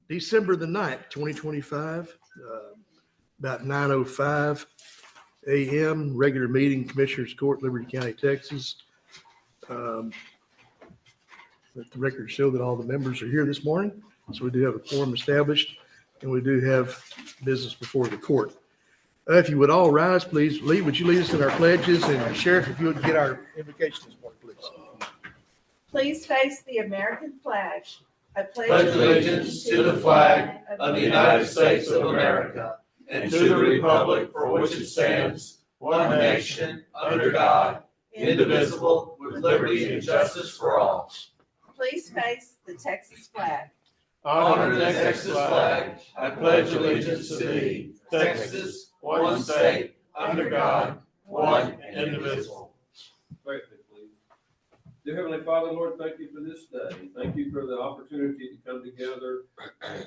December the 9th, 2025, about 9:05 a.m., regular meeting, Commissioners Court, Liberty County, Texas. Let the record show that all the members are here this morning. So we do have a quorum established, and we do have business before the court. If you would all rise, please. Lee, would you lead us in our pledges? And Sheriff, if you would get our invocation this morning, please. Please face the American flag. I pledge allegiance to the flag of the United States of America and to the republic for which it stands, one nation, under God, indivisible, with liberty and justice for all. Please face the Texas flag. Honor the Texas flag. I pledge allegiance to thee, Texas, one state, under God, one indivisible. Pray, please. Dear Heavenly Father, Lord, thank you for this day. Thank you for the opportunity to come together and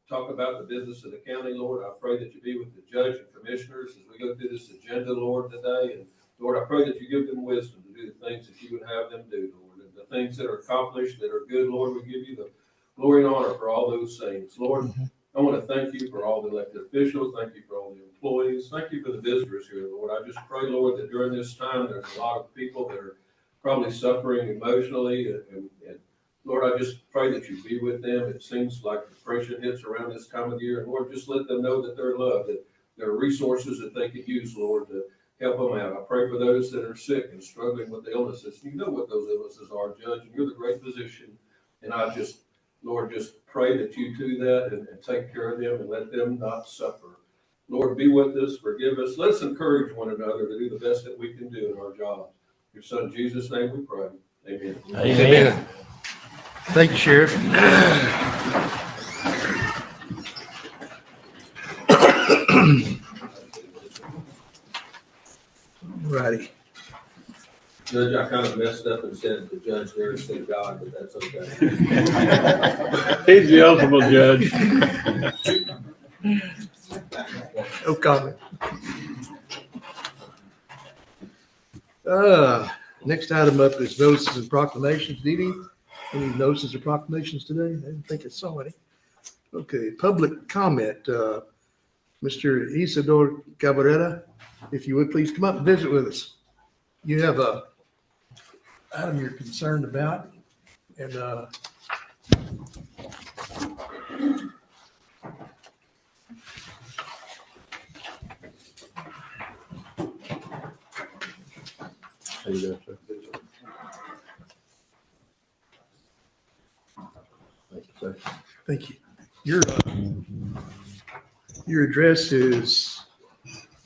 talk about the business of the county, Lord. I pray that you be with the judge and commissioners as we go through this agenda, Lord, today. And Lord, I pray that you give them wisdom to do the things that you would have them do, Lord. And the things that are accomplished, that are good, Lord, we give you the glory and honor for all those things. Lord, I want to thank you for all the elected officials. Thank you for all the employees. Thank you for the visitors here, Lord. I just pray, Lord, that during this time, there's a lot of people that are probably suffering emotionally. And Lord, I just pray that you be with them. It seems like depression hits around this time of the year. And Lord, just let them know that they're loved, that there are resources that they could use, Lord, to help them out. I pray for those that are sick and struggling with illnesses. You know what those illnesses are, Judge, and you're the great physician. And I just, Lord, just pray that you do that and take care of them and let them not suffer. Lord, be with us, forgive us. Let's encourage one another to do the best that we can do in our jobs. In your son Jesus' name we pray. Amen. Amen. Thank you, Sheriff. Righty. Judge, I kind of messed up and said the judge there instead of God, but that's okay. He's the ultimate judge. No comment. Next item up is notices and proclamations. Dee Dee, any notices or proclamations today? I didn't think I saw any. Okay, public comment. Mr. Isidore Cabaretta, if you would please come up and visit with us. You have a item you're concerned about, and How you doing, sir? Thank you, sir. thank you. Your address is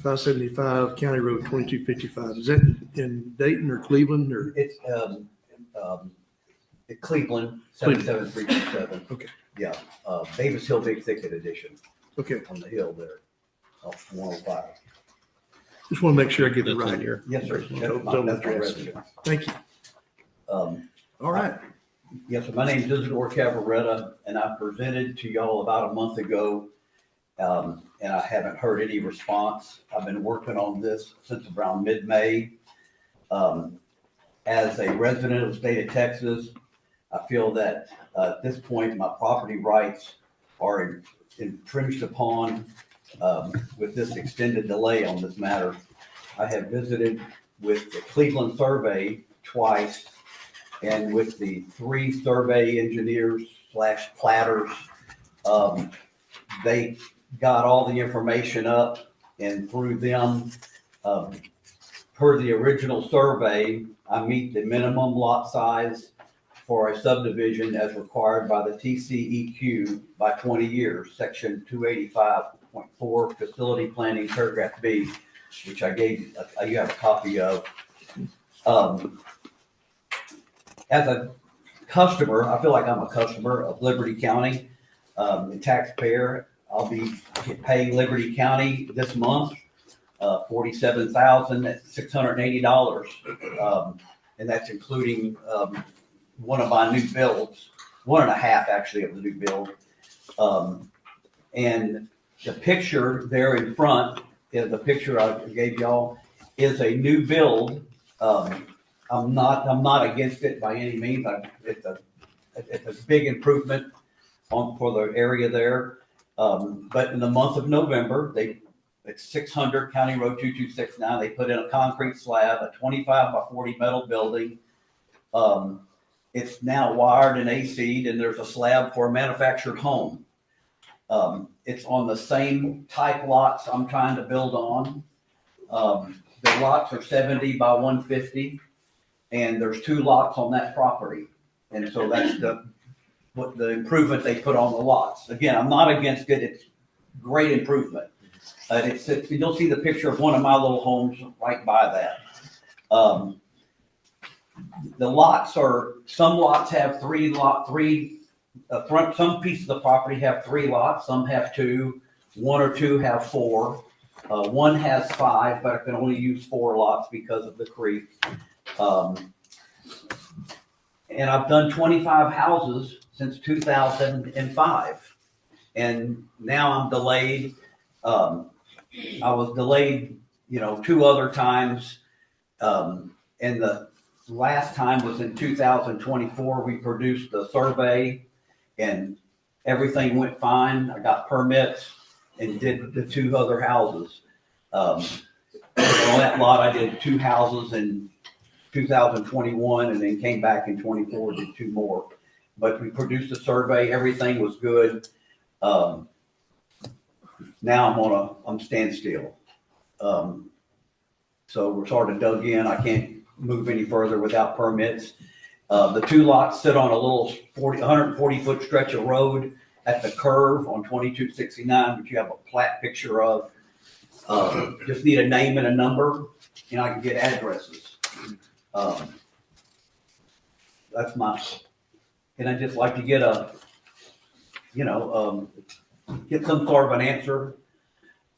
575 County Road 2255. Is that in Dayton or Cleveland or? It's Cleveland 77327. Okay. Yeah, Davis Hill Big Thicket Edition Okay. on the hill there off 105. Just want to make sure I get it right here. Yes, sir. Total That's my address. residence. Thank you. All right. Yes, sir. My name is Isidore Cavaretta, and I presented to y'all about a month ago, and I haven't heard any response. I've been working on this since around mid-May. As a resident of the state of Texas, I feel that at this point, my property rights are infringed upon with this extended delay on this matter. I have visited with the Cleveland Survey twice and with the 3 survey engineers / platters. They got all the information up, and through them, per the original survey, I meet the minimum lot size for a subdivision as required by the TCEQ by 20 years, section 285.4 facility planning, paragraph B, which I gave you have a copy of. As a customer, I feel like I'm a customer of Liberty County, a taxpayer. I'll be paying Liberty County this month $47,680, and that's including one of my new builds, 1.5 actually of the new build. And the picture there in front is the picture I gave y'all is a new build. I'm not against it by any means. It's a big improvement. for the area there. But in the month of November, it's 600 County Road 2269. They put in a concrete slab, a 25 by 40 metal building. It's now wired and AC'd, and there's a slab for a manufactured home. It's on the same type lots I'm trying to build on. The lots are 70 by 150, and there's 2 lots on that property. And so that's the improvement they put on the lots. Again, I'm not against it. It's great improvement. You'll see the picture of one of my little homes right by that. The lots some lots have some pieces of the property have 3 lots, some have 2, 1 or 2 have 4. One has 5, but I can only use 4 lots because of the creek. And I've done 25 houses since 2005. And now I'm delayed. I was delayed, 2 other times. And the last time was in 2024. We produced the survey and everything went fine. I got permits and did the 2 other houses. On that lot, I did 2 houses in 2021 and then came back in 24, did 2 more. But we produced a survey, everything was good. Now I'm standstill. So we're sort of dug in. I can't move any further without permits. The 2 lots sit on a little 140 foot stretch of road at the curve on 2269, which you have a plat picture of. Just need a name and a number, and I can get addresses. That's and I just like to get get some sort of an answer,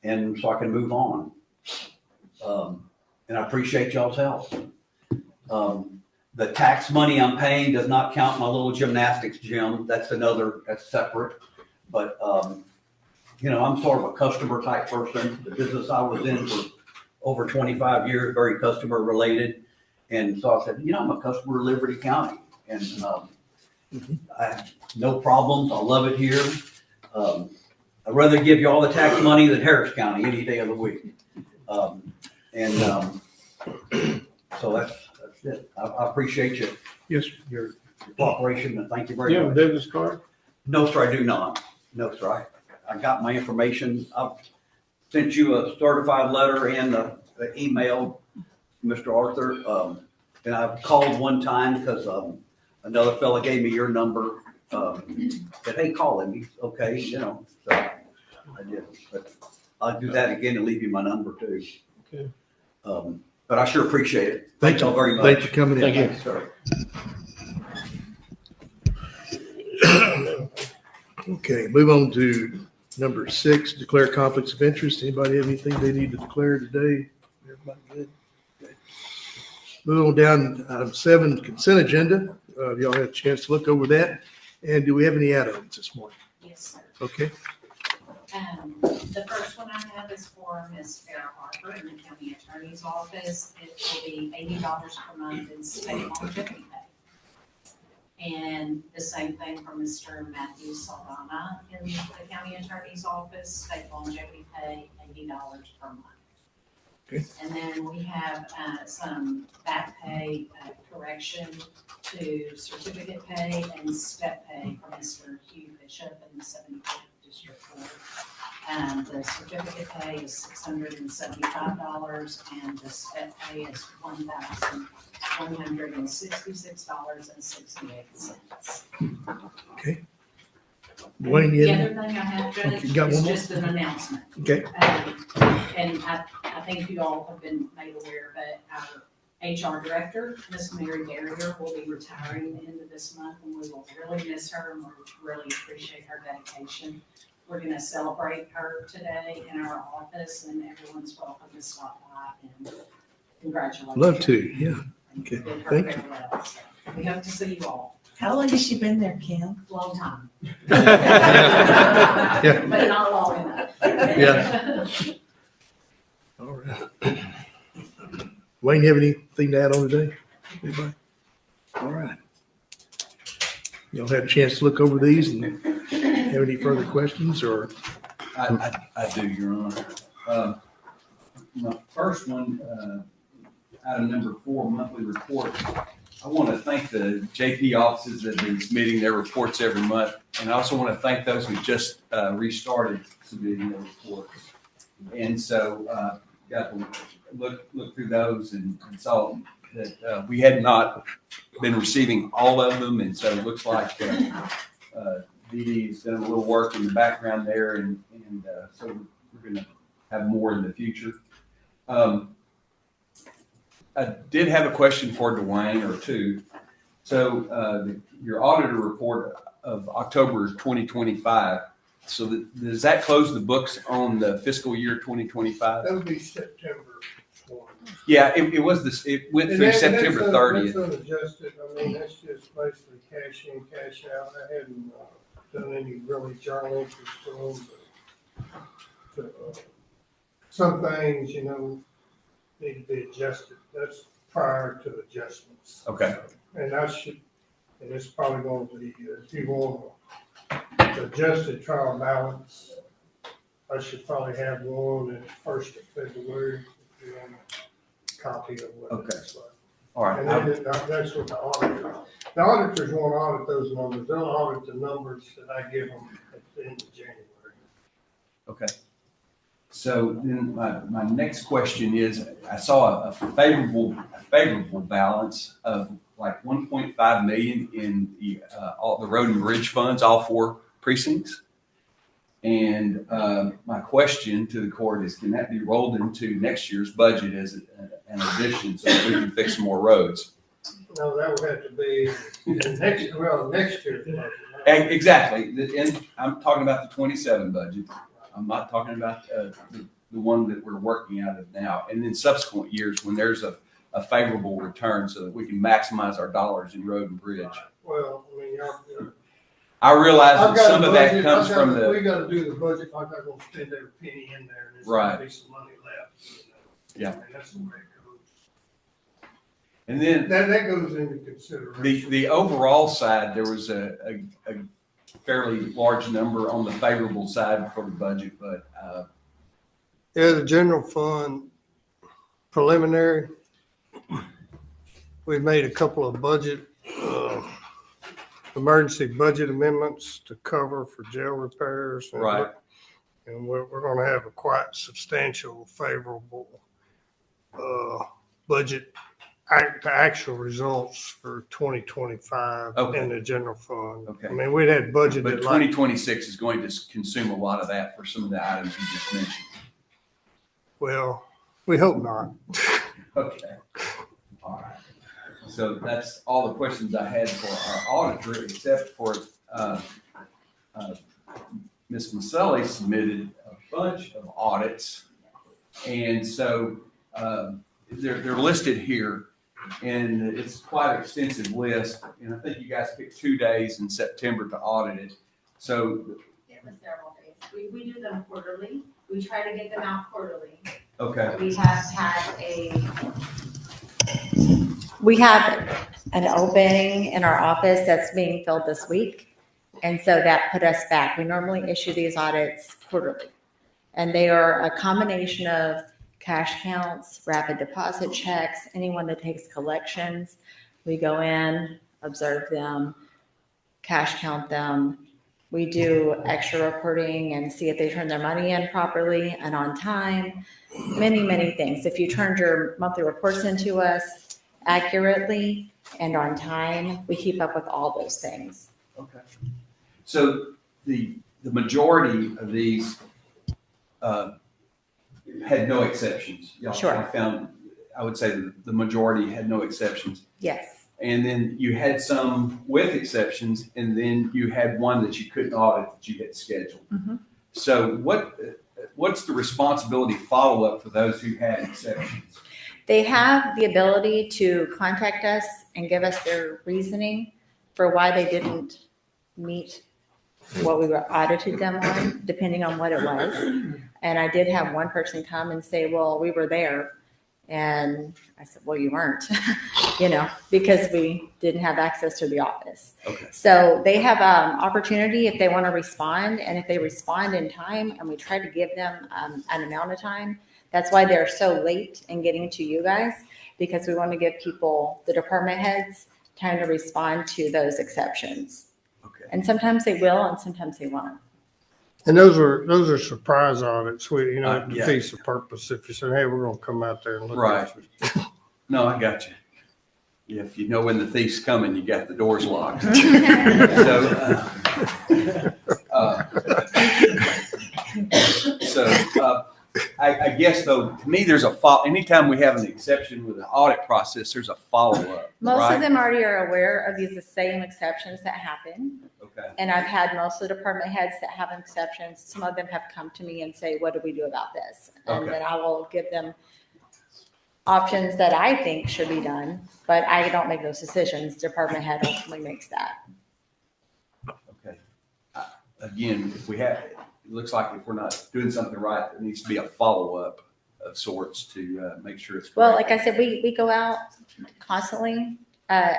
and so I can move on. And I appreciate y'all's help. The tax money I'm paying does not count my little gymnastics gym. That's separate. But, I'm sort of a customer type person. The business I was in for over 25 years, very customer related. And so I said, I'm a customer of Liberty County. And I have no problems. I love it here. I'd rather give you all the tax money than Harris County any day of the week. So that's it. I appreciate you. Yes. Your cooperation, and thank you very You have a much. business card? No, sir, I do not. No, sir, I got my information. I've sent you a certified letter and the email, Mr. Arthur. And I've called one time because another fella gave me your number. Said, hey, call him. He's okay, so I did. But I'll do that again and leave you my number too. Okay. But I sure appreciate it. Thank y'all very much. Thanks for coming in. Thank you. Thanks, sir. Okay, move on to number 6, declare conflicts of interest. Anybody have anything they need to declare today? Everybody good? Okay. Move on down, item 7, consent agenda. Y'all had a chance to look over that. And do we have any add-ons this morning? Yes, sir. Okay, The first one I have is for Ms. Farrah Harper in the county attorney's office. It will be $80 per month in state longevity pay. And the same thing for Mr. Matthew Saldana in the county attorney's office, state longevity pay, $80 per month. Okay. And then we have some back pay correction to certificate pay and step pay for Mr. Hugh Bishop in the 74th District Court. The certificate pay is $675 and the step pay is $1,166.68. okay. Dwayne, you The have other thing I have, Judge, Okay, you got one is more? just an announcement. Okay, And I think you all have been made aware, but our HR director, Ms. Mary Barrier, will be retiring at the end of this month, and we will really miss her and we really appreciate her dedication. We're gonna celebrate her today in our office, and everyone's welcome to stop by and congratulate her. love to, yeah. Okay, Give her thank you. farewell. So we hope to see you all. How long has she been there, Kim? Long time. Yeah. But not long enough. Yeah. All right. Wayne, you have anything to add on today? Anybody? All right. Y'all had a chance to look over these and Have any further questions or? I do, Your Honor. My first one, item number 4, monthly report. I want to thank the JP offices that have been submitting their reports every month. And I also want to thank those who just restarted submitting their reports. And so got to look through those and saw that we had not been receiving all of them. And so it looks like Dee Dee's done a little work in the background there. And so we're going to have more in the future. I did have a question for Dwayne or two. So your auditor report of October 2025. So does that close the books on the fiscal year 2025? That would be September 1. Yeah, it was this. It went through September 30th. That's unadjusted. I mean, that's just basically cash in, cash out. I hadn't done any really journal entries for them. But, some things, you know, need to be adjusted. That's prior to adjustments. Okay. And and it's probably going to be, if you want adjusted trial balance, I should probably have one at the 1st of February, if you want a copy of what it looks like. All right. And then that's what the auditors won't audit those numbers. They'll audit the numbers that I give them at the end of January. Okay. So then my next question is, I saw a favorable balance of like 1.5 million in all the road and bridge funds, all 4 precincts. And my question to the court is, can that be rolled into next year's budget as an addition so that we can fix some more roads? No, that would have to be next year's budget. Exactly. And I'm talking about the 27 budget. I'm not talking about the one that we're working out of now. And in subsequent years when there's a favorable return so that we can maximize our dollars in road and bridge. Well, I mean, I realize that some of that comes from we got to do the budget. I'm not going to spend every penny in there. There's going to be some money left. You know? Yeah. And that's the way it goes. And then that goes into consideration. the overall side, there was a fairly large number on the favorable side for the budget, but Yeah, the general fund preliminary. We made a couple of emergency budget amendments to cover for jail repairs. right. And we're going to have a quite substantial favorable budget actual results for 2025 Okay. in the general fund. Okay. I mean, we'd had budgeted But like 2026 is going to consume a lot of that for some of the items you just mentioned. well, we hope not. Okay. All right. So that's all the questions I had for our auditor, except for Ms. Maselli submitted a bunch of audits. And so they're listed here, and it's quite an extensive list. And I think you guys picked 2 days in September to audit it. So, It was several days. We do them quarterly. We try to get them out quarterly. okay. We have an opening in our office that's being filled this week. And so that put us back. We normally issue these audits quarterly. And they are a combination of cash counts, rapid deposit checks, anyone that takes collections. We go in, observe them, cash count them. We do extra reporting and see if they turn their money in properly and on time. Many, many things. If you turned your monthly reports into us accurately and on time, we keep up with all those things. Okay. So the majority of these had no exceptions. Sure. I would say the majority had no exceptions. Yes. And then you had some with exceptions, and then you had one that you couldn't audit that you had scheduled. Mm-hmm. So what's the responsibility follow-up for those who had exceptions? They have the ability to contact us and give us their reasoning for why they didn't meet what we were audited them on, depending on what it was. And I did have one person come and say, well, we were there And I said, well, you weren't, because we didn't have access to the office. Okay. So they have opportunity if they want to respond, and if they respond in time, and we try to give them an amount of time. That's why they're so late in getting to you guys, because we want to give people, the department heads, time to respond to those exceptions. Okay. And sometimes they will, and sometimes they won't. And those are surprise audits. It Yeah. defeats the purpose if you say, hey, we're gonna come out there and look Right. at you. No, I got you. Yeah, if you know when the thief's coming, you got the doors locked. I guess though, to me, there's anytime we have an exception with an audit process, there's a follow-up, Most right? of them already are aware of these same exceptions that happen. Okay. And I've had most of the department heads that have exceptions. Some of them have come to me and say, what do we do about this? And Okay. then I will give them options that I think should be done, but I don't make those decisions. Department head ultimately makes that. Okay. Again, it looks like if we're not doing something right, there needs to be a follow-up of sorts to make sure it's correct. Well, like I said, we go out constantly.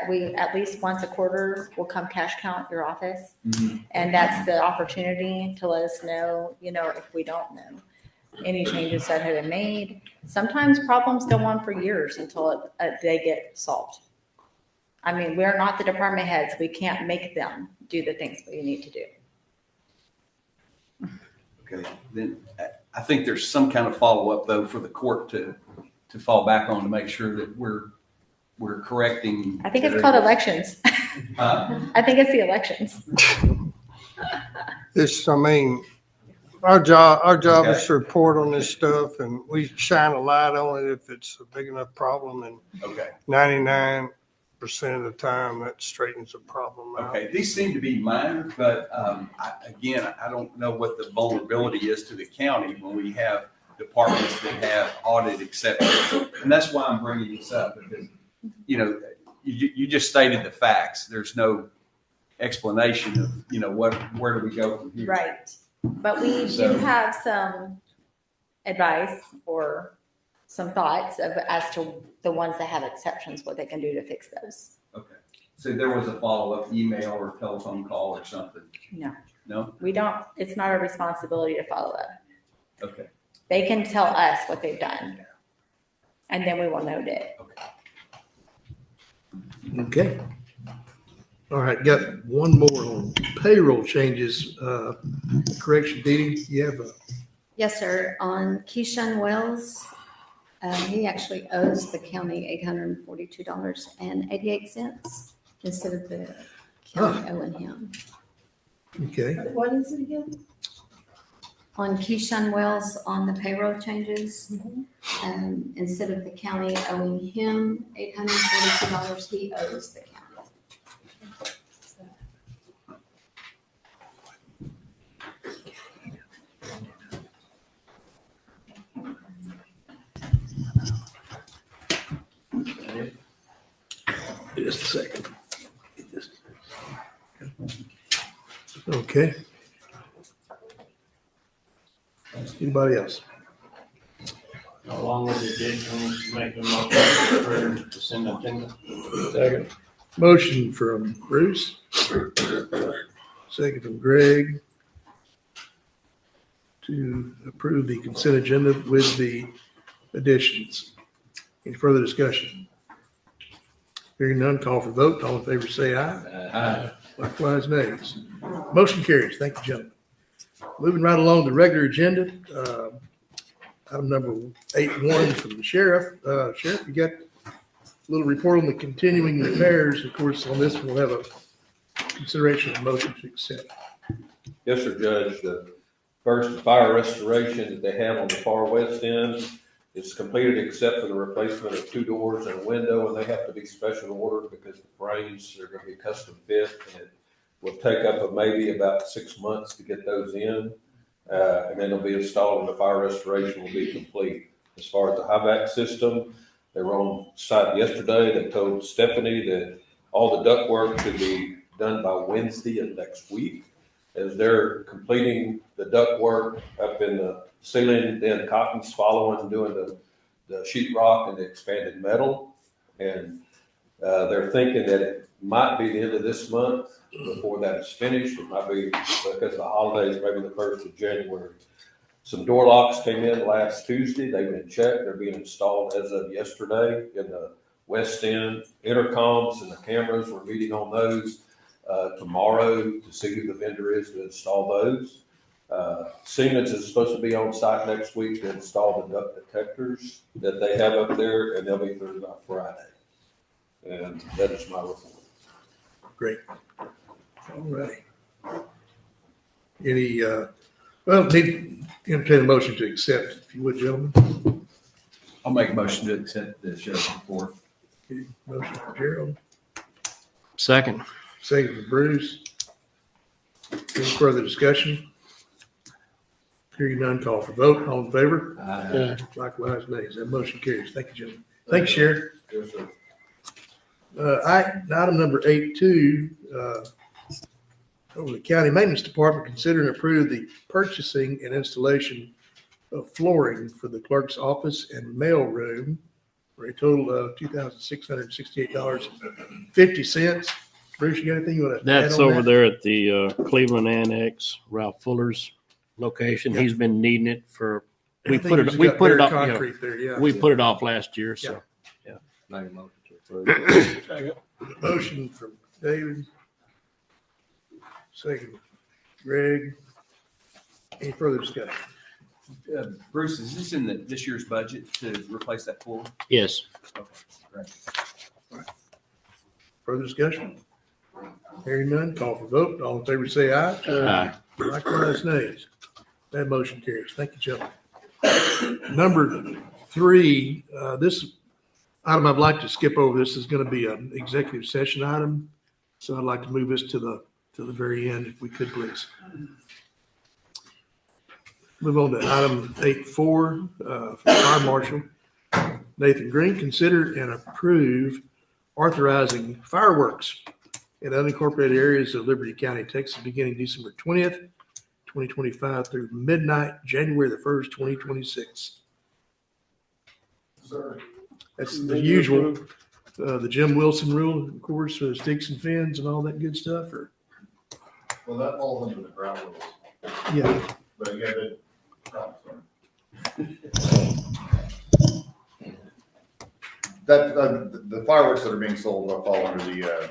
We at least once a quarter will come cash count your office. Mhm. And that's the opportunity to let us know, if we don't know any changes that have been made. Sometimes problems go on for years until they get solved. I mean, we're not the department heads. We can't make them do the things we need to do. Okay, then I think there's some kind of follow-up though for the court to fall back on to make sure that we're correcting. I think it's called elections. I think it's the elections. Our job Okay. is to report on this stuff, and we shine a light on it if it's a big enough problem, and Okay, 99% of the time that straightens the problem out. okay, these seem to be minor, but I don't know what the vulnerability is to the county when we have departments that have audit exceptions. And that's why I'm bringing this up, because, you just stated the facts. There's no explanation of, where do we go from here? Right. But we do have some advice or some thoughts as to the ones that have exceptions, what they can do to fix those. Okay. So there was a follow-up email or telephone call or something? No. No? We don't, it's not our responsibility to follow up. Okay. They can tell us what they've done, and then we will note it. Okay. All right, got one more on payroll changes. Correction, Dee Dee, you have Yes, sir. On Keyshawn Wells, he actually owes the county $842.88 instead of the county owing him. okay. What is it again? On Keyshawn Wells, on the payroll changes, instead of the county owing him $842, he owes the county. Just a second. Okay. Anybody else? Along with the additions, make a motion for consent agenda. Second. Motion from Bruce. Second from Greg to approve the consent agenda with the additions. Any further discussion? Hearing none, call for vote. All in favor, say aye. Aye. Likewise, nays. Motion carries. Thank you, gentlemen. Moving right along the regular agenda, item number 8.1 from the sheriff. Sheriff, you got a little report on the continuing repairs. Of course, on this, we'll have a consideration of motion to accept. Yes, sir, Judge. The first fire restoration that they have on the far west end is completed except for the replacement of 2 doors and a window, and they have to be special ordered because the frames are going to be custom fit, and it will take up maybe about 6 months to get those in, and then they'll be installed and the fire restoration will be complete. As far as the HVAC system, they were on site yesterday. They told Stephanie that all the duct work should be done by Wednesday of next week, as they're completing the duct work up in the ceiling, then Cotton's following, doing the sheet rock and the expanded metal. And they're thinking that it might be the end of this month before that is finished. It might be because of the holidays, maybe the 1st of January. Some door locks came in last Tuesday. They've been checked. They're being installed as of yesterday in the west end. Intercoms and the cameras, we're meeting on those tomorrow to see who the vendor is to install those. Siemens is supposed to be on site next week to install the duct detectors that they have up there, and they'll be through by Friday. And that is my report. Great. All righty. Any, need to entertain a motion to accept, if you would, gentlemen. I'll make a motion to accept the sheriff's report. Okay, motion for Gerald, Second. second for Bruce. Any further discussion? Hearing none, call for vote. All in favor? Likewise, nays. That motion carries. Thank you, gentlemen. Thank you, Sheriff. Yes, sir. Item number 8.2, over the county maintenance department, consider and approve the purchasing and installation of flooring for the clerk's office and mail room for a total of $2,668.50. Bruce, you got anything you want to add That's on over that? there at the Cleveland Annex, Ralph Fuller's location. Yeah. He's been needing it for, I we think put he's it, we got put it bare up, you know, concrete there, yeah. we put it off last year, so. Make a motion to approve. Motion from David. Second, Greg. Any further discussion? Bruce, is this in this year's budget to replace that floor? Yes. Okay, great. Further discussion? Hearing none, call for vote. All in favor, say aye. Aye. Likewise, nays. That motion carries. Thank you, gentlemen. Number 3, this item I'd like to skip over. This is going to be an executive session item. So I'd like to move this to the very end, if we could, please. Move on to item 8.4, for Fire Marshal Nathan Green. Consider and approve authorizing fireworks in unincorporated areas of Liberty County, Texas, beginning December 20th, 2025 through midnight, January the 1st, 2026. Sir. That's the usual, the Jim Wilson rule, of course, sticks and fins and all that good stuff, or? Well, that falls under the ground rules, Yeah. but yeah, the fireworks that are being sold will fall under the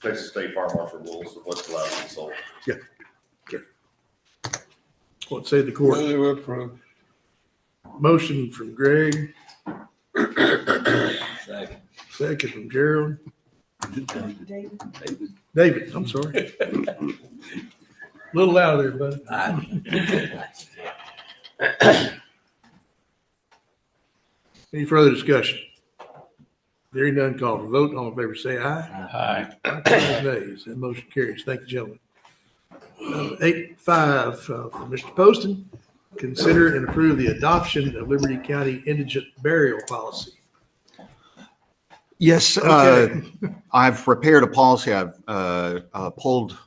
Texas State Fire Marshal rules of what's allowed to be sold. What say the court? Motion from Greg, Second. second from Gerald. David. David, I'm sorry. A little louder there, buddy. Any further discussion? Hearing none, call for vote. All in favor, say aye. Aye. Likewise, nays. That motion carries. Thank you, gentlemen. 8.5, for Mr. Poston, consider and approve the adoption of Liberty County indigent burial policy. Yes, Okay. I've prepared a policy. I've pulled,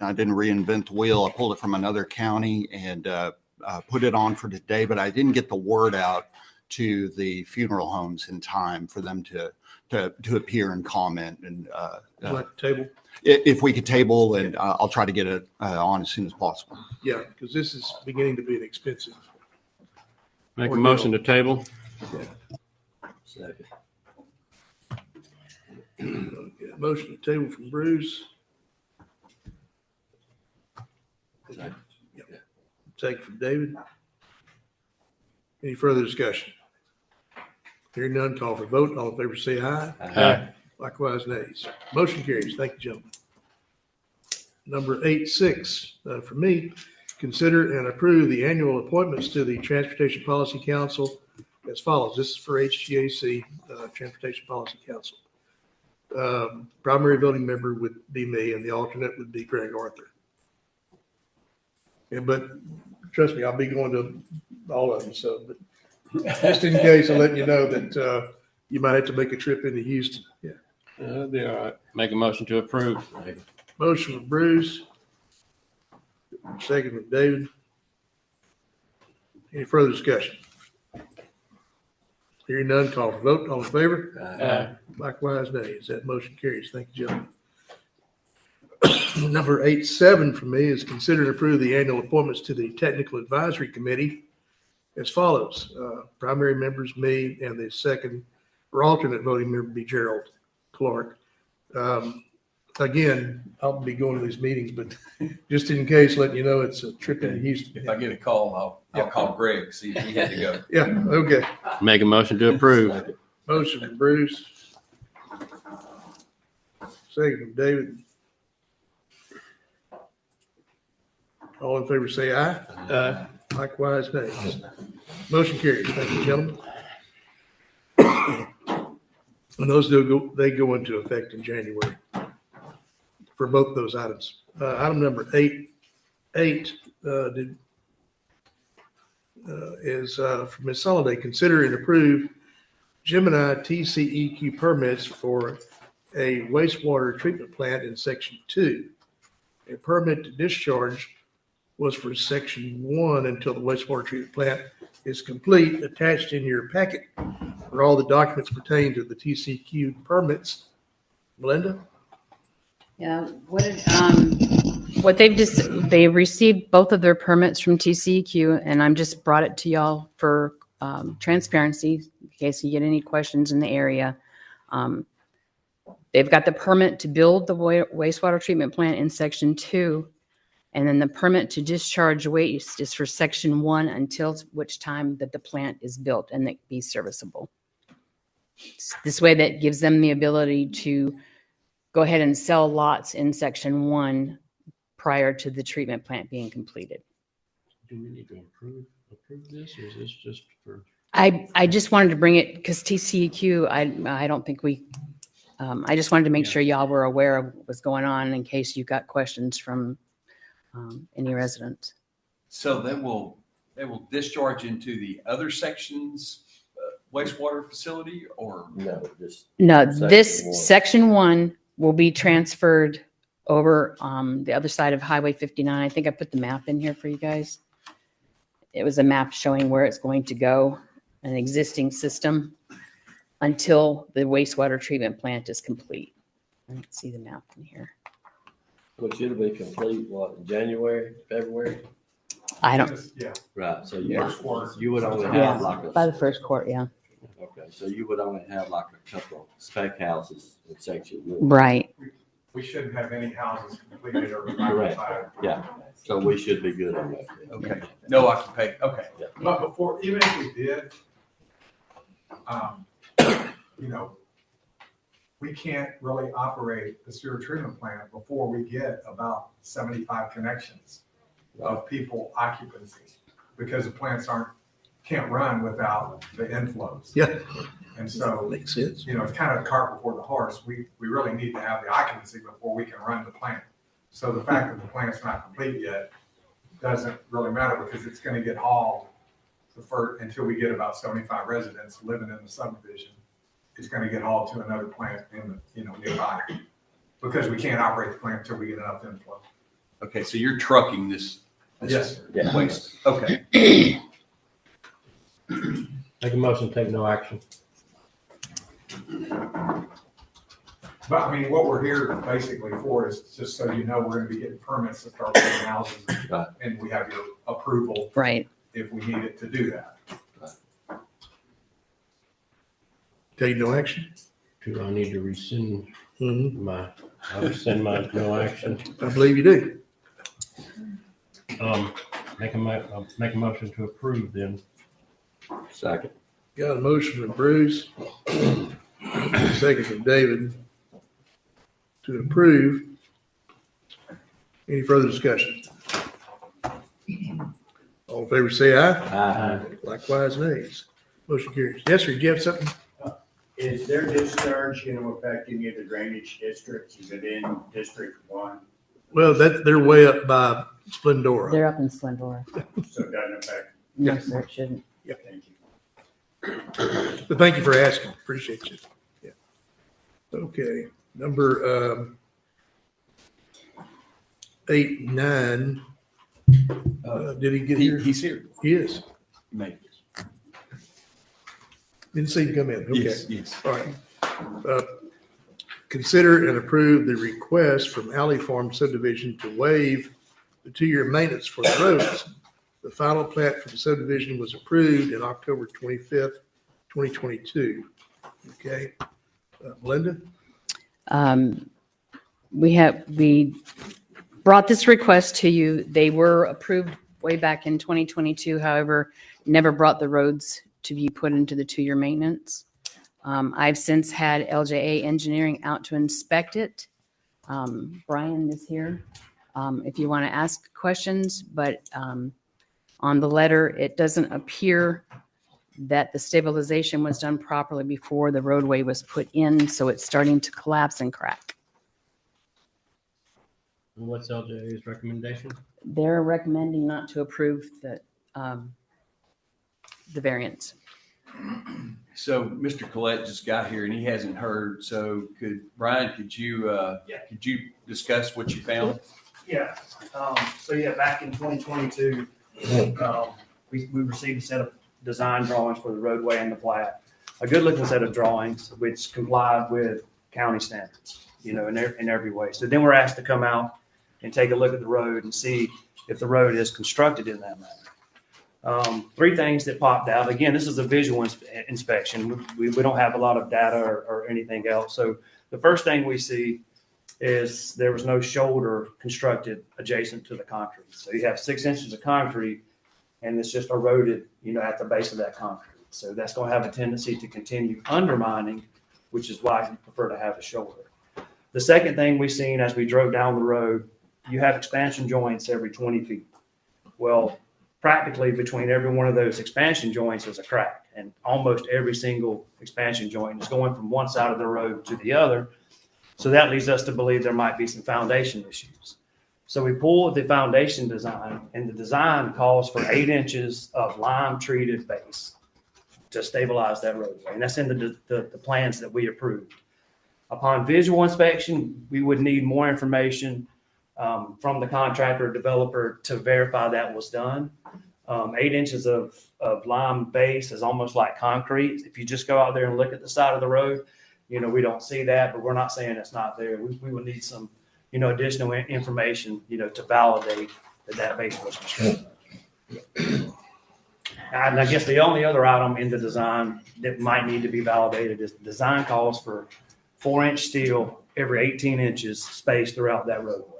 I didn't reinvent the wheel. I pulled it from another county and put it on for today, but I didn't get the word out to the funeral homes in time for them to appear and comment. And Like table? if we could table, and I'll try to get it on as soon as possible. Yeah, because this is beginning to be an expensive. Make a motion to table. Second. Okay, motion to table from Bruce. Second. Second from David. Any further discussion? Hearing none, call for vote. All in favor, say aye. Aye. Likewise, nays. Motion carries. Thank you, gentlemen. Number 8.6, for me, consider and approve the annual appointments to the Transportation Policy Council as follows. This is for HGAC, Transportation Policy Council. Primary voting member would be me, and the alternate would be Greg Arthur. Yeah, but trust me, I'll be going to all of them. So, but just in case, I'll let you know that you might have to make a trip into Houston. Yeah. That'll be all right. Make a motion to approve. Motion from Bruce. Second from David. Any further discussion? Hearing none, call for vote. All in favor? Aye. Likewise, nays. That motion carries. Thank you, gentlemen. Number 8.7 for me is consider and approve the annual appointments to the Technical Advisory Committee as follows. Primary members, me, and the second or alternate voting member be Gerald Clark. Again, I'll be going to these meetings, but just in case, letting you know, it's a trip into Houston. If I get a call, I'll call Greg, see if he had to go. Yeah, okay. Make a motion to approve. Motion from Bruce. Second from David. All in favor say aye. Aye. Likewise, nays. Motion carries. Thank you, gentlemen. And those they go into effect in January for both those items. Item number 8 is from Ms. Soliday. Consider and approve Gemini TCEQ permits for a wastewater treatment plant in Section 2. A permit to discharge was for Section 1 until the wastewater treatment plant is complete. Attached in your packet are all the documents pertaining to the TCEQ permits. Melinda? Yeah, what they received both of their permits from TCEQ, and I'm just brought it to y'all for transparency in case you get any questions in the area. They've got the permit to build the wastewater treatment plant in Section 2, and then the permit to discharge waste is for Section 1 until which time that the plant is built and that be serviceable. This way that gives them the ability to go ahead and sell lots in Section 1 prior to the treatment plant being completed. Do we need to approve this, or is this just for? I just wanted to bring it because TCEQ, I don't think we, I just wanted to make sure y'all were aware of what's going on in case you got questions from any residents. So they will discharge into the other sections wastewater facility, or? No, this Section 1 will be transferred over the other side of Highway 59. I think I put the map in here for you guys. It was a map showing where it's going to go, an existing system, until the wastewater treatment plant is complete. I don't see the map in here. Which it'll be complete, what, in January, February? I don't, Yeah. Right, so You would only yeah, have like by a, the first court, yeah. okay, so you would only have like a couple of spec houses in Section 1. Right. We shouldn't have any houses completed or Correct. Yeah, so we should be good on that. Okay, no occupation, okay. But before, even if we did, we can't really operate the sewer treatment plant before we get about 75 connections of people occupancy, because the plants can't run without the inflows. Yeah. And so, Makes sense. it's kind of the cart before the horse. We really need to have the occupancy before we can run the plant. So the fact that the plant's not complete yet doesn't really matter, because it's going to get hauled until we get about 75 residents living in the subdivision. It's going to get hauled to another plant in nearby, because we can't operate the plant until we get enough inflow. Okay, so you're trucking this Yes. waste, okay. Make a motion, take no action. But I mean, what we're here basically for is just so you know, we're going to be getting permits to start building houses, Right. and we have your approval Right. if we need it to do that. Take no action. Do I need to rescind Mm-hmm. I rescind my no action? I believe you do. Make a motion to approve then. Second. Got a motion from Bruce, second from David to approve. Any further discussion? All in favor say aye. Aye. Likewise, nays. Motion carries. Yes, sir. Do you have something? Is their discharge, affect any of the drainage districts? Is it in District 1? Well, they're way up by Splendora. They're up in Splendora. So it doesn't affect? No, sir, it shouldn't. Thank you. But thank you for asking. Appreciate you. Yeah. Okay. Number 8, 9. Did he get here? He's here. He is. Maybe. Didn't see him come in. Okay. Yes. All right. Consider and approve the request from Alley Farm subdivision to waive the 2-year maintenance for the roads. The final plat for the subdivision was approved in October 25th, 2022. Okay. Belinda? We brought this request to you. They were approved way back in 2022, however, never brought the roads to be put into the 2-year maintenance. I've since had LJA Engineering out to inspect it. Brian is here if you want to ask questions, but on the letter, it doesn't appear that the stabilization was done properly before the roadway was put in, so it's starting to collapse and crack. What's LJA's recommendation? They're recommending not to approve the variance. So Mr. Collette just got here and he hasn't heard. So Brian, could you discuss what you found? Yeah. Back in 2022, we received a set of design drawings for the roadway and the plat. A good looking set of drawings which complied with county standards, in every way. So then we're asked to come out and take a look at the road and see if the road is constructed in that manner. 3 things that popped out. Again, this is a visual inspection. We don't have a lot of data or anything else. So the first thing we see is there was no shoulder constructed adjacent to the concrete. So you have 6 inches of concrete and it's just eroded, at the base of that concrete. So that's going to have a tendency to continue undermining, which is why we prefer to have a shoulder. The second thing we've seen as we drove down the road, you have expansion joints every 20 feet. Well, practically between every one of those expansion joints is a crack, and almost every single expansion joint is going from one side of the road to the other. So that leads us to believe there might be some foundation issues. So we pulled the foundation design, and the design calls for 8 inches of lime treated base to stabilize that roadway. And that's in the plans that we approved. Upon visual inspection, we would need more information from the contractor or developer to verify that was done. 8 inches of lime base is almost like concrete. If you just go out there and look at the side of the road, we don't see that, but we're not saying it's not there. We would need some, additional information, to validate that base was constructed. And I guess the only other item in the design that might need to be validated is the design calls for 4-inch steel every 18 inches spaced throughout that roadway.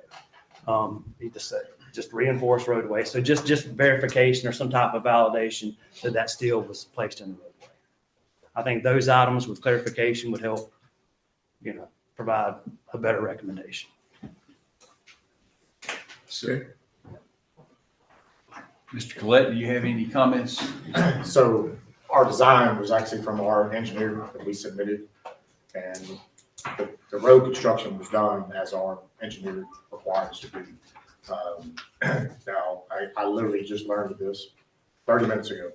Just reinforced roadway. So just verification or some type of validation that steel was placed in the roadway. I think those items with clarification would help, provide a better recommendation. So, Mr. Collette, do you have any comments? So our design was actually from our engineer that we submitted, and the road construction was done as our engineer requires to do. Now, I literally just learned of this 30 minutes ago.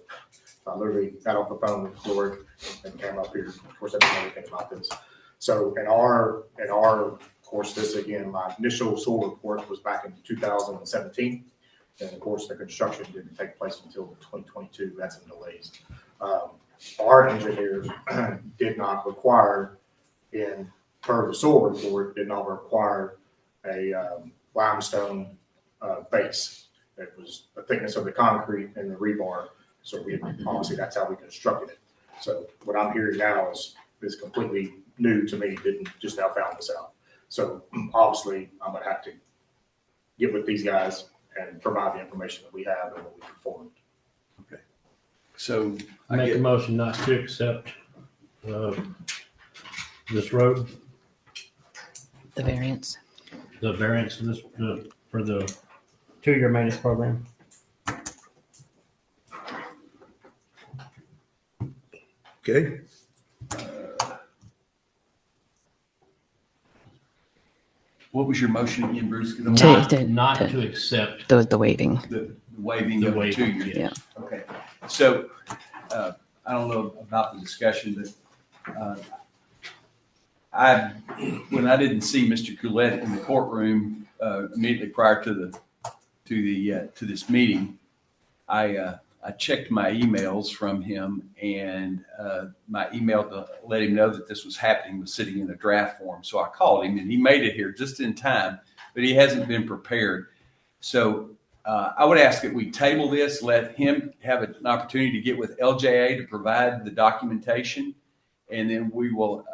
I literally got off the phone with Lord and came up here. Of course, I didn't know anything about this. So in our of course, this again, my initial soil report was back in 2017. And of course, the construction didn't take place until 2022. That's some delays. Our engineers did not require, per the soil report, did not require a limestone base. It was the thickness of the concrete and the rebar. So obviously that's how we constructed it. So what I'm hearing now is completely new to me. Didn't just now found this out. So obviously I'm gonna have to get with these guys and provide the information that we have and what we performed. Okay. So I make a motion not to accept this road, The variance. the variance for this, for the 2-year maintenance program. Okay. What was your motion again, Bruce? Not to accept the waiving. The waiving of the 2 years. Yeah. Okay. So I don't know about the discussion, but when I didn't see Mr. Collette in the courtroom immediately prior to this meeting, I I checked my emails from him, and my email to let him know that this was happening was sitting in a draft form. So I called him, and he made it here just in time, but he hasn't been prepared. So I would ask that we table this, let him have an opportunity to get with LJA to provide the documentation, and then we will,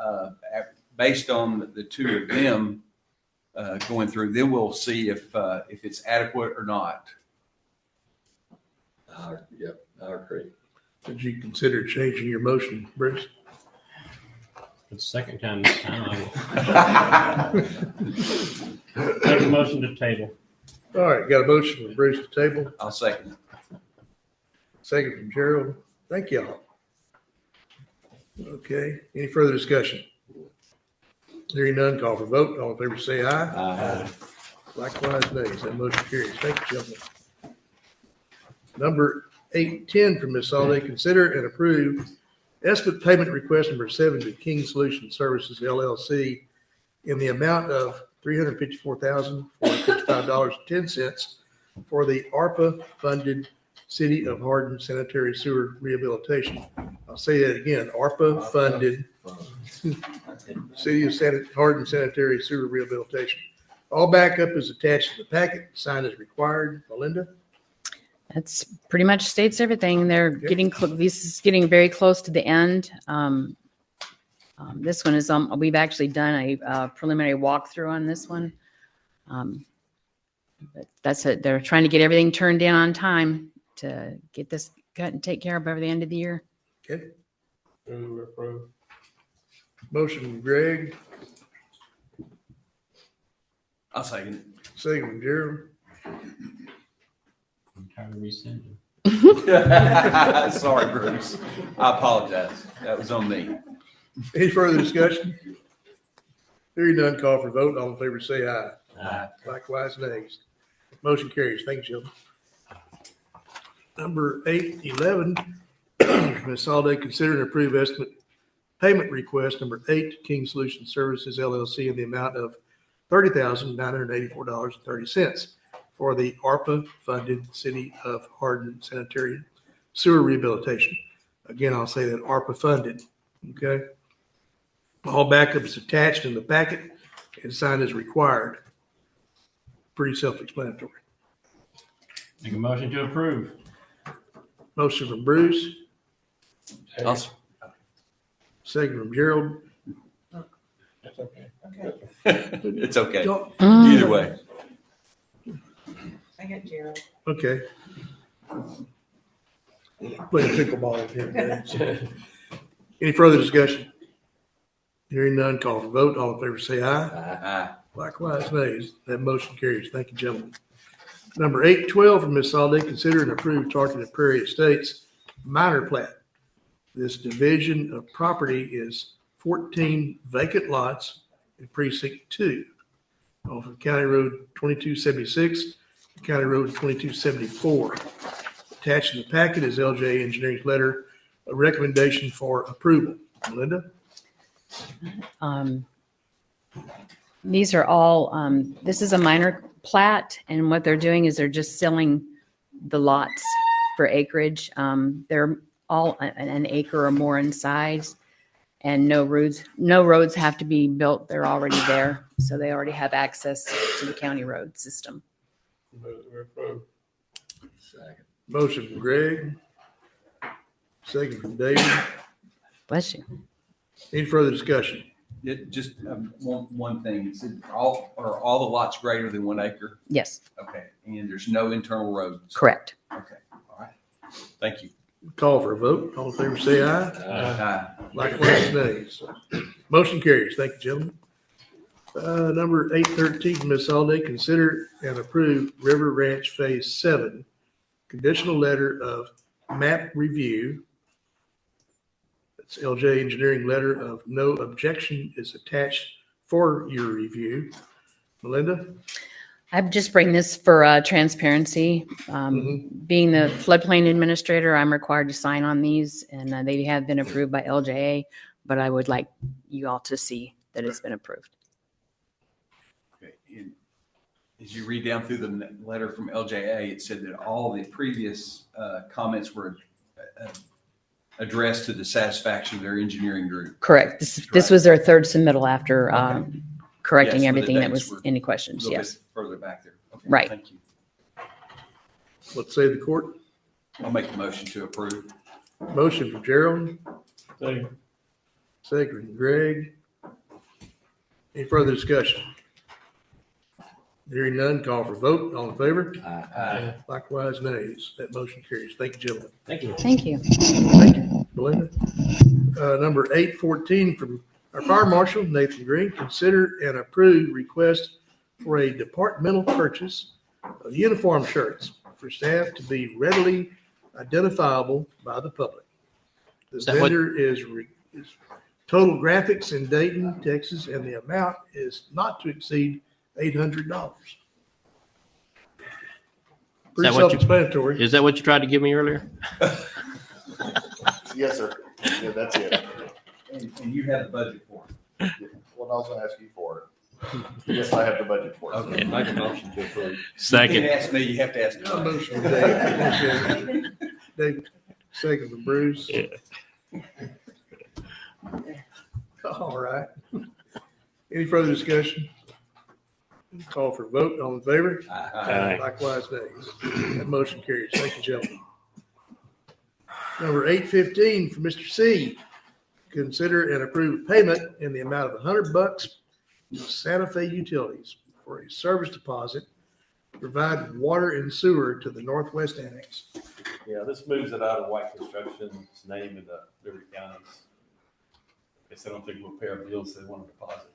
based on the two of them going through, then we'll see if it's adequate or not. Yep, I agree. Did you consider changing your motion, Bruce? For the second time this time, make a motion to table. All right, got a motion from Bruce to table, I'll second. second from Gerald. Thank y'all. Okay, any further discussion? Hearing none, call for vote. All in favor, say aye. Aye. Likewise, nays. That motion carries. Thank you, gentlemen. Number 810 from Ms. Alday, consider and approve estimate payment request number 7 to King Solution Services LLC in the amount of $354,455.10 for the ARPA-funded City of Hardin Sanitary Sewer Rehabilitation. I'll say that again, ARPA-funded City of Hardin Sanitary Sewer Rehabilitation. All backup is attached to the packet, signed as required. Melinda? That's pretty much states everything. They're getting, this is getting very close to the end. This one is, we've actually done a preliminary walkthrough on this one. But that's it. They're trying to get everything turned in on time to get this cut and take care of by the end of the year. Okay. Approve. Motion from Greg, I'll second it. second from Gerald. I'm tired of rescinding. Sorry, Bruce. I apologize. That was on me. Any further discussion? Hearing none, call for vote. All in favor, say aye. Aye. Likewise, nays. Motion carries. Thank you, gentlemen. Number 811, Ms. Alday, consider and approve estimate payment request number 8 to King Solution Services LLC in the amount of $30,984.30 for the ARPA-funded City of Hardin Sanitary Sewer Rehabilitation. Again, I'll say that ARPA-funded, okay? All backup is attached in the packet and signed as required. Pretty self-explanatory. Make a motion to approve. Motion from Bruce, I'll- second from Gerald. That's okay. It's okay. Don't- Either way. I got Gerald. Okay. Playing pickleball here. Any further discussion? Hearing none, call for vote. All in favor, say aye. Aye. Likewise, nays. That motion carries. Thank you, gentlemen. Number 812 from Ms. Alday, consider and approve Tarleton Prairie Estates minor plat. This division of property is 14 vacant lots in precinct 2 off of County Road 2276, County Road 2274. Attached in the packet is LJ Engineering's letter, a recommendation for approval. Melinda? These are all, this is a minor plat, and what they're doing is they're just selling the lots for acreage. They're all an acre or more in size, and no roads have to be built. They're already there, so they already have access to the county road system. Motion from Greg. Second from David. Bless you. Any further discussion? Just one thing. Are all the lots greater than 1 acre? Yes, Okay. And there's no internal roads? correct. Okay. All right. Thank you. Call for a vote. All in favor, say aye. Aye. Likewise, nays. Motion carries. Thank you, gentlemen. Number 813, Ms. Alday, consider and approve River Ranch Phase 7 conditional letter of map review. It's LJ Engineering letter of no objection is attached for your review. Melinda? I just bring this for transparency. Being the floodplain administrator, I'm required to sign on these, and they have been approved by LJA, but I would like you all to see that it's been approved. Okay. And as you read down through the letter from LJA, it said that all the previous comments were addressed to the satisfaction of their engineering group. Correct. This was their third submittal after correcting Yes, but the everything that dates was were any A questions. little Yes. bit further back there. Okay, Right. Thank you. What say the court? I'll make the motion to approve. Motion from Gerald. Second from Greg. Any further discussion? Hearing none, call for vote. All in favor? Aye. Likewise, nays. That motion carries. Thank you, gentlemen. Thank you. Thank you. Thank you, Belinda. Number 814 from our fire marshal, Nathan Green, consider and approve request for a departmental purchase of uniform shirts for staff to be readily identifiable by the public. The that what- vendor is Total Graphics in Dayton, Texas, and the amount is not to exceed $800. Pretty what you- self-explanatory. Is that what you tried to give me earlier? Yes, sir. Yeah, that's it. And you have the budget for it. Well, I was gonna ask you for it. Yes, I have the budget for it. Okay. Make a motion to approve. You Second. can't ask me, you have to ask A me. motion from Dave. Okay. Dave, second from Bruce. Yeah. All right. Any further discussion? Call for a vote. All in favor? Aye. Likewise, nays. That motion carries. Thank you, gentlemen. Number 815 from Mr. C. Consider and approve payment in the amount of $100 to Santa Fe Utilities for a service deposit to provide water and sewer to the Northwest Annex. Yeah, this moves it out of White Construction's name into Liberty County's. They said, I don't think we'll pay our bills, they want a deposit.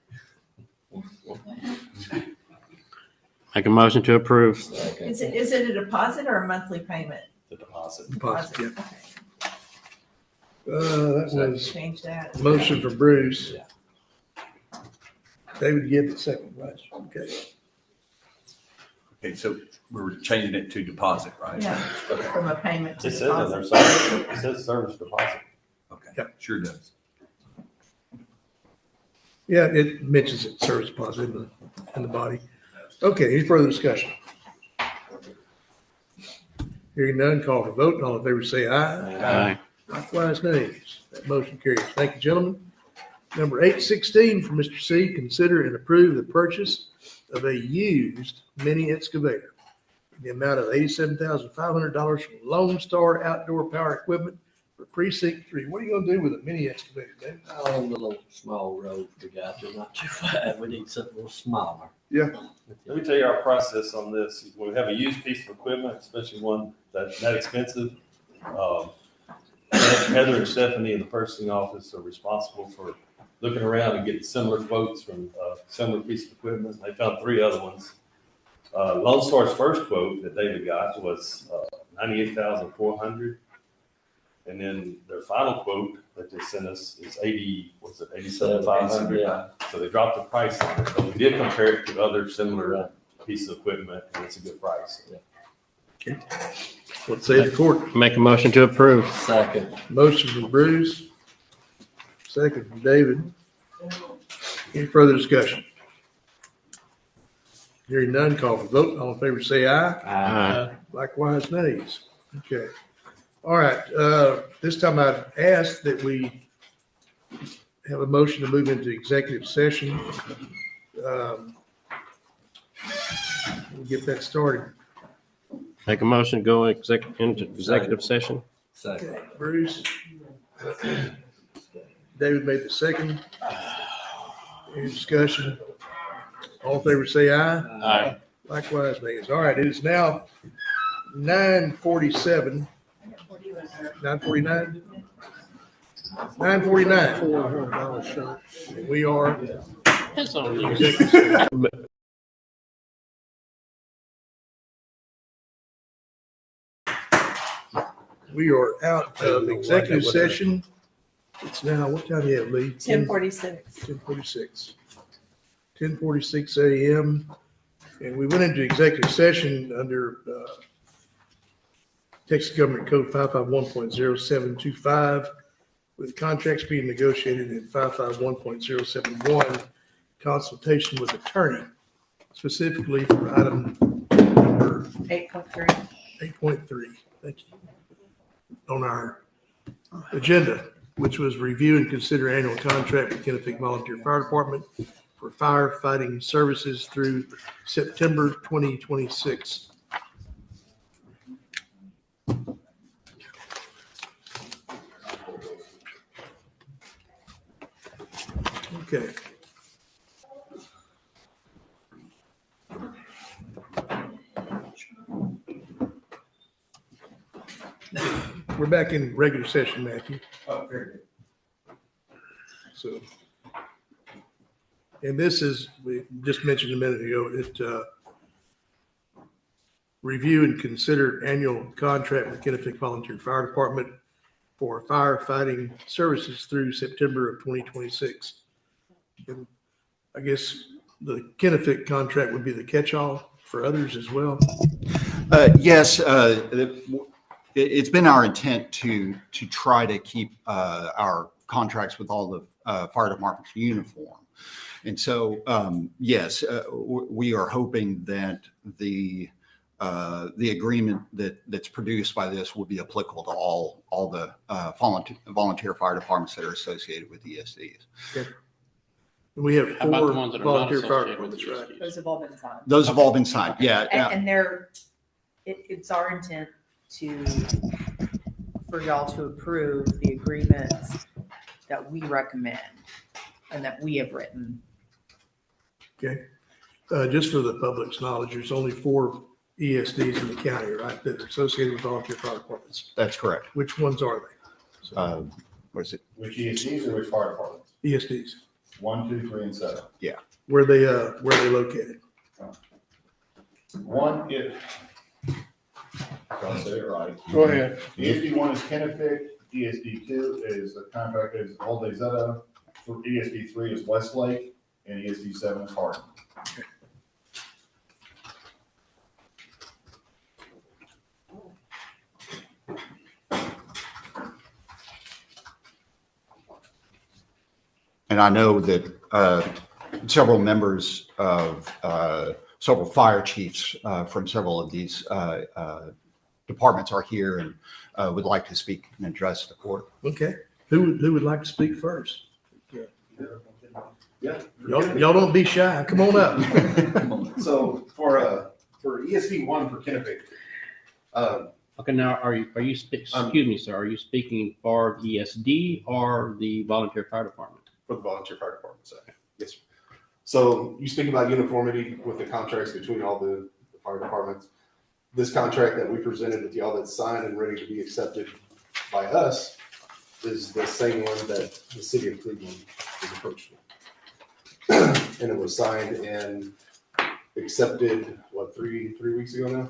Make a motion to approve. Is it a deposit or a monthly payment? The deposit. Deposit, yeah. Okay. That was Change that. motion for Bruce. David give it second, right? Okay. Okay, so we were changing it to deposit, right? Yeah, from a payment to It says in deposit. there, service, it says service deposit. Okay, Yeah. sure does. Yeah, it mentions it, service deposit in the body. Okay, any further discussion? Hearing none, call for vote. All in favor, say aye. Aye. Likewise, nays. That motion carries. Thank you, gentlemen. Number 816 from Mr. C, consider and approve the purchase of a used mini excavator in the amount of $87,500 from Lone Star Outdoor Power Equipment for Precinct 3. What are you going to do with a mini excavator, Dave? On the little small road we got, they're not too fast. We need something a little smaller. Yeah. Let me tell you our process on this. When we have a used piece of equipment, especially one that's that expensive, Heather and Stephanie in the purchasing office are responsible for looking around and getting similar quotes from similar piece of equipment. They found 3 other ones. Lone Star's first quote that David got was $98,400. And then their final quote that they sent us is $87,500. Yeah. So they dropped the price on it. But we did compare it to other similar pieces of equipment, and it's a good price. Okay. What say the court? Make a motion to approve. Second. Motion from Bruce, second from David. Any further discussion? Hearing none, call for vote. All in favor, say aye. Aye. Likewise, nays. Okay. All right. This time I'd ask that we have a motion to move into executive session. We'll get that started. Make a motion to go into executive session. Second. Okay, Bruce. David made the second. Any discussion? All in favor, say aye. Aye. Likewise, nays. All right, it is now 9:47. 9:49? 9:49. We are. That's on in you. executive session. We are out of executive session. It's now, what time do you have, Lee? 10:46. 10:46. 10:46 a.m. And we went into executive session under Texas Government Code 551.0725 with contracts being negotiated in 551.071 consultation with attorney. specifically for item number 8.3. 8.3. Thank you. On our agenda, which was review and consider annual contract with Kennebec Volunteer Fire Department for firefighting services through September 2026. Okay. We're back in regular session, Matthew. Oh, very good. So, and this is, we just mentioned a minute ago, review and consider annual contract with Kennebec Volunteer Fire Department for firefighting services through September of 2026. And I guess the Kennebec contract would be the catch-all for others as well. Yes, it's been our intent to try to keep our contracts with all the fire departments uniform. And so, yes, we are hoping that the agreement that's produced by this will be applicable to all the volunteer fire departments that are associated with ESDs. Okay. We have How about the 4 ones that are not volunteer fire associated with departments, right? Those have all been signed. Those have all been signed, yeah. And it's our intent for y'all to approve the agreements that we recommend and that we have written. Okay. Just for the public's knowledge, there's only 4 ESDs in the county, right, that are associated with volunteer fire departments. That's correct. Which ones are they? What is it? Which ESDs or which fire departments? ESDs. 1, 2, 3, and 7. Yeah. Where they located? One, if I'll say it right. Go ahead. ESD 1 is Kennebec. ESD 2 is the contract is Old Day Zeta. ESD 3 is Westlake, and ESD 7 is Hardin. Okay. And I know that several members of several fire chiefs from several of these departments are here and would like to speak and address the court. Okay. Who would like to speak first? Yeah. Y'all don't be shy. Come on up. So for ESD 1 for Kennebec. Okay, now are you excuse me, sir, are you speaking for ESD or the volunteer fire department? For the volunteer fire department side. Yes, sir. So you speak about uniformity with the contracts between all the fire departments. This contract that we presented with y'all that's signed and ready to be accepted by us is the same one that the city of Cleveland is approached with. And it was signed and accepted, what, three weeks ago now?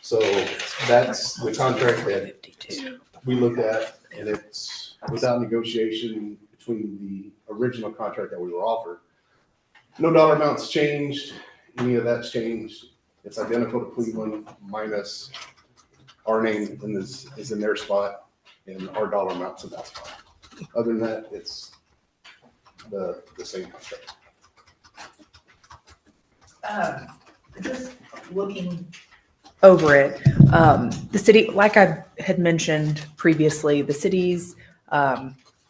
So that's the contract that we looked at, and it's without negotiation between the original contract that we were offered. No dollar amounts changed, any of that's changed. It's identical to Cleveland minus our name is in their spot and our dollar amounts in that spot. Other than that, it's the same contract. Just looking over it, the city, like I had mentioned previously, the cities,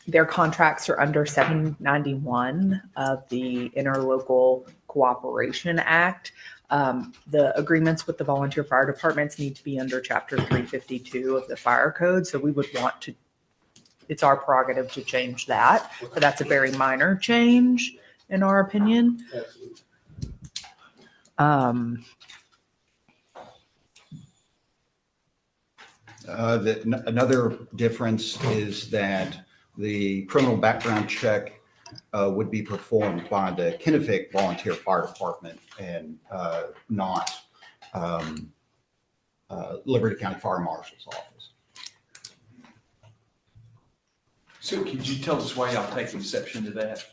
their contracts are under 791 of the Interlocal Cooperation Act. The agreements with the volunteer fire departments need to be under Chapter 352 of the Fire Code. So we would want to, it's our prerogative to change that. But that's a very minor change in our opinion. Another difference is that the criminal background check would be performed by the Kennebec Volunteer Fire Department and not Liberty County Fire Marshal's office. So could you tell us why y'all take exception to that?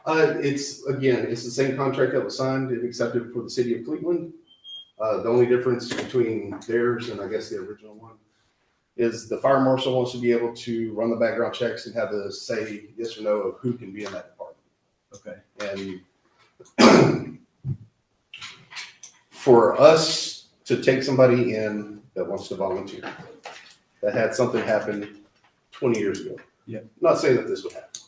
It's the same contract that was signed and accepted for the city of Cleveland. The only difference between theirs and I guess the original one is the fire marshal wants to be able to run the background checks and have the say yes or no of who can be in that department. Okay. And for us to take somebody in that wants to volunteer, that had something happen 20 years ago. Yeah. I'm not saying that this would happen,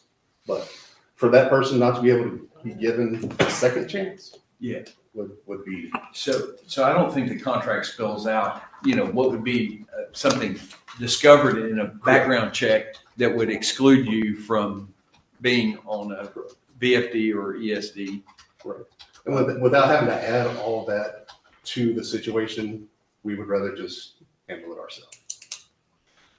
but for that person not to be able to be given a second chance, Yeah. would be. So I don't think the contract spells out, what would be something discovered in a background check that would exclude you from being on a VFD or ESD. Right. And without having to add all of that to the situation, we would rather just handle it ourselves.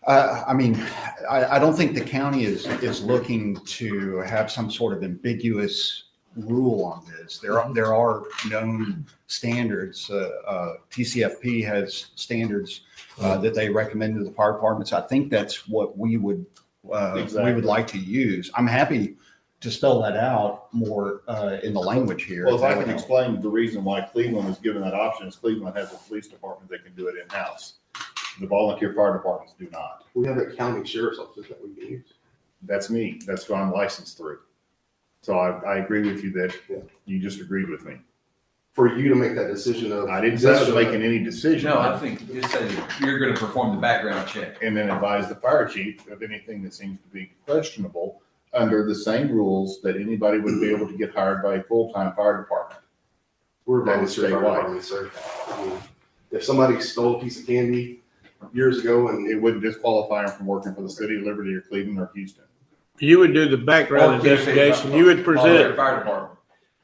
I don't think the county is looking to have some sort of ambiguous rule on this. There are known standards. TCFP has standards that they recommend to the fire departments. I think that's what we would like to use. I'm happy to spell that out more in the language here. Well, if I can explain the reason why Cleveland was given that option is Cleveland has a police department that can do it in-house. The volunteer fire departments do not. We have a county sheriff's office that we can use. That's me. That's who I'm licensed through. So I agree with you that you just agreed with me. For you to make that decision of. I didn't say I was making any decision. No, I think you said you're going to perform the background check. And then advise the fire chief of anything that seems to be questionable under the same rules that anybody would be able to get hired by a full-time fire department. We're a That is volunteer fire statewide. department, sir. I mean, if somebody stole a piece of candy years ago and It wouldn't disqualify them from working for the city of Liberty or Cleveland or Houston. You would do the background investigation, you would present it, Fire department.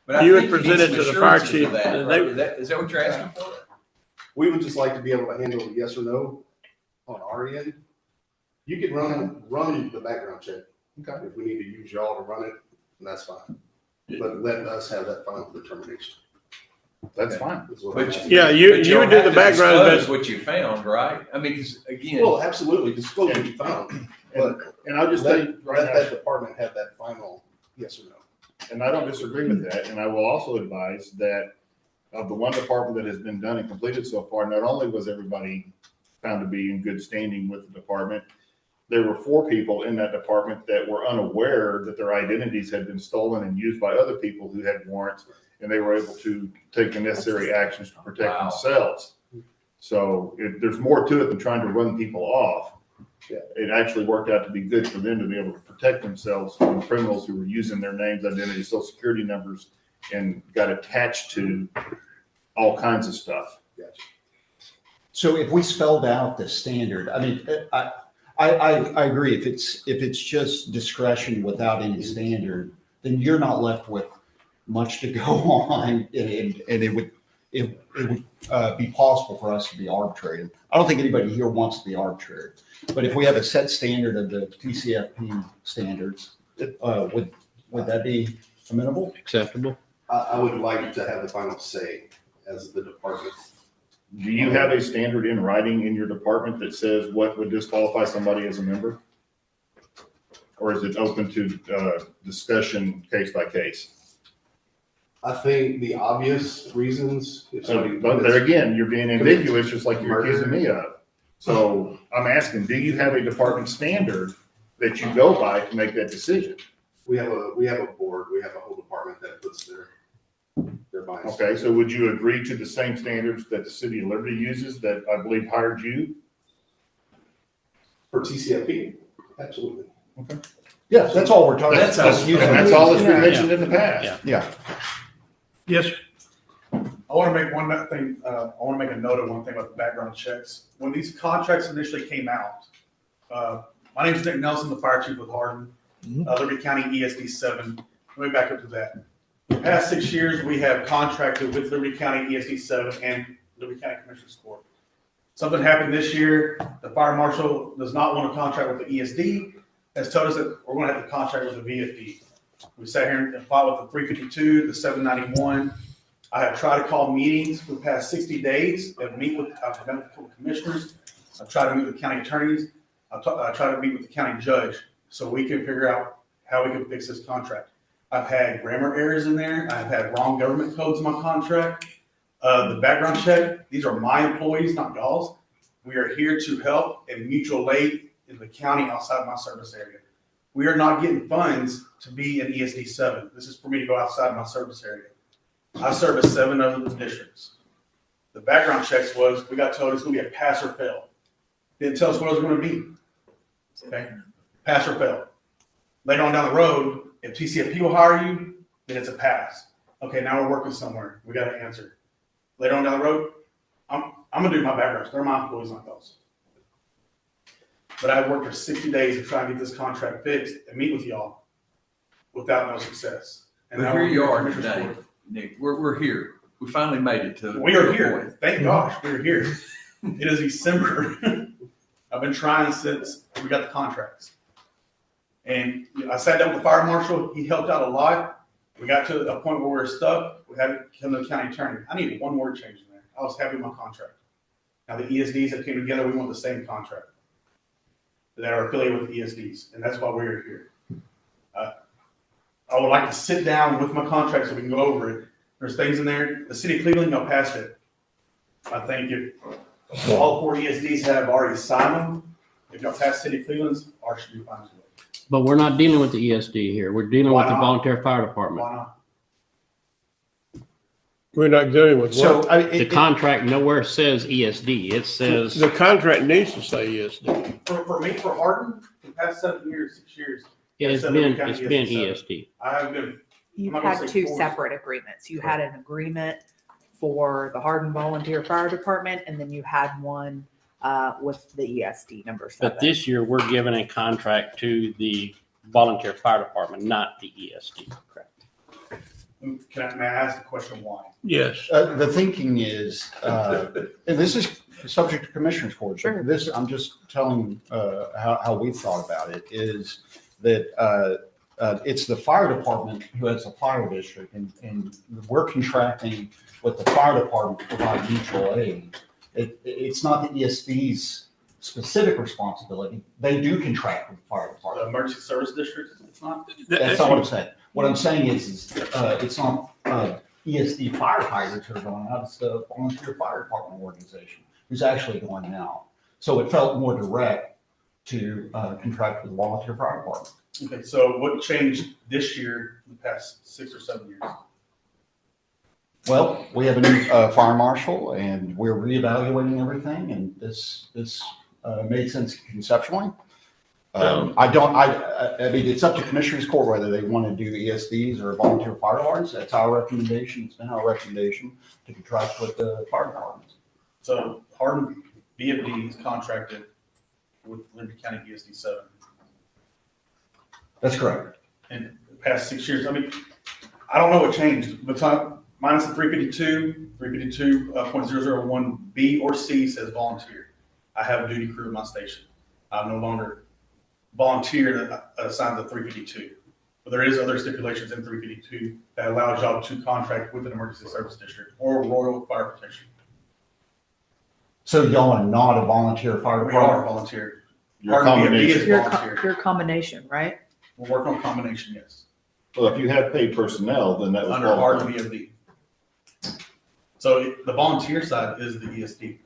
But I you would think need present it some to the fire assurances chief. of that, and right? they- Is that what you're asking for? we would just like to be able to handle a yes or no on our end. You can run the background check. Okay. If we need to use y'all to run it, then that's fine. But let us have that final determination. That's fine. Is what But I'm asking. Yeah, you But would don't do have the to background disclose invest- what you found, right? I mean, because again, Well, absolutely, disclose what you found, but And I'll just tell you right let now, that department have that final yes or no. and I don't disagree with that, and I will also advise that of the one department that has been done and completed so far, not only was everybody found to be in good standing with the department, there were 4 people in that department that were unaware that their identities had been stolen and used by other people who had warrants, and they were able to take the necessary actions to protect themselves. So there's more to it than trying to run people off. It actually worked out to be good for them to be able to protect themselves from criminals who were using their names, identities, social security numbers, and got attached to all kinds of stuff. Gotcha. So if we spelled out the standard, I mean, I agree. If it's just discretion without any standard, then you're not left with much to go on, and it would be possible for us to be arbitrary. I don't think anybody here wants to be arbitrary, but if we have a set standard of the TCFP standards, would that be amenable? Acceptable? I would like to have the final say as the department. Do you have a standard in writing in your department that says what would disqualify somebody as a member? Or is it open to discussion case by case? I think the obvious reasons. If somebody But there again, you're being ambiguous, just like you're Murder. accusing me of. So I'm asking, do you have a department standard that you go by to make that decision? We have a board, we have a whole department that puts their bias. Okay, so would you agree to the same standards that the city of Liberty uses that I believe hired you? For TCFP, absolutely. Okay. Yeah, that's all we're talking about. That's all that's been mentioned in the past. Yeah. Yes, I want to make one thing, I want to make a note of one thing about the background checks. When these contracts initially came out, my name is Nick Nelson, the fire chief with Hardin, Liberty County ESD 7. Let me back up to that. The past 6 years, we have contracted with Liberty County ESD 7 and Liberty County Commissioners Court. Something happened this year. The fire marshal does not want to contract with the ESD, has told us that we're going to have to contract with the VFD. We sat here and fought with the 352, the 791. I have tried to call meetings for the past 60 days. I've met with commissioners. I've tried to meet with county attorneys. I tried to meet with the county judge so we can figure out how we can fix this contract. I've had grammar errors in there. I've had wrong government codes in my contract. The background check, these are my employees, not y'all's. We are here to help and mutual aid in the county outside my service area. We are not getting funds to be in ESD 7. This is for me to go outside my service area. I service 7 other districts. The background checks was, we got told it's gonna be a pass or fail. Didn't tell us what it was gonna be. Okay, pass or fail. Later on down the road, if TCFP will hire you, then it's a pass. Okay, now we're working somewhere. We got an answer. Later on down the road, I'm gonna do my backgrounds. They're my employees, not those. But I worked for 60 days to try and get this contract fixed and meet with y'all without no success. And But now here we're you are Commissioner's today, Court. Nick. We're here. We finally made it to. We are here. Thank gosh, we're here. It is December. I've been trying since we got the contracts. And I sat down with the fire marshal. He helped out a lot. We got to a point where we were stuck. We had to come to the county attorney. I needed one word change in there. I was happy with my contract. Now the ESDs that came together, we want the same contract that are affiliated with the ESDs, and that's why we're here. I would like to sit down with my contract so we can go over it. There's things in there. The city of Cleveland, y'all passed it. I think if all 4 ESDs have already signed them, if y'all pass city of Cleveland's, ours should be fine as well. But we're not dealing with the ESD here. We're dealing Why with the not? volunteer fire department. Why not? We're not dealing with So what? The contract nowhere says ESD. It says, The contract needs to say ESD. For me, for Hardin, the past 7 years, 6 years, it's been ESD. I have been. You've I'm not gonna had say 2 forced. separate agreements. You had an agreement for the Hardin Volunteer Fire Department, and then you had one with the ESD number 7. But this year, we're giving a contract to the volunteer fire department, not the ESD. May I ask the question why? Yes. The thinking is, and this is subject to commissioner's court. So this, I'm just telling how we thought about it, is that it's the fire department who has a fire district, and we're contracting with the fire department to provide mutual aid. It's not the ESD's specific responsibility. They do contract with the fire department. The emergency service district, it's not. That's not what I'm saying. What I'm saying is it's not ESD firefighters who are going out. It's the volunteer fire department organization who's actually going out. So it felt more direct to contract with the volunteer fire department. Okay, so what changed this year in the past 6 or 7 years? Well, we have a new fire marshal, and we're reevaluating everything, and this made sense conceptually. I mean, it's up to commissioner's court whether they want to do ESDs or volunteer fire departments. That's our recommendation. It's been our recommendation to contract with the fire departments. So Hardin VFD is contracted with Liberty County ESD 7. That's correct. In the past 6 years, I mean, I don't know what changed. But minus the 352, 352.001 B or C says volunteer. I have a duty crew in my station. I'm no longer volunteer assigned to 352. But there is other stipulations in 352 that allows y'all to contract with an emergency service district or Royal Fire Protection. So y'all are not a volunteer fire We department? are volunteer. Your Hardin VFD combination. is volunteer. Your combination, right? We're working on combination, yes. Well, if you have paid personnel, then that was Under Hardin VFD. So the volunteer side is the ESD.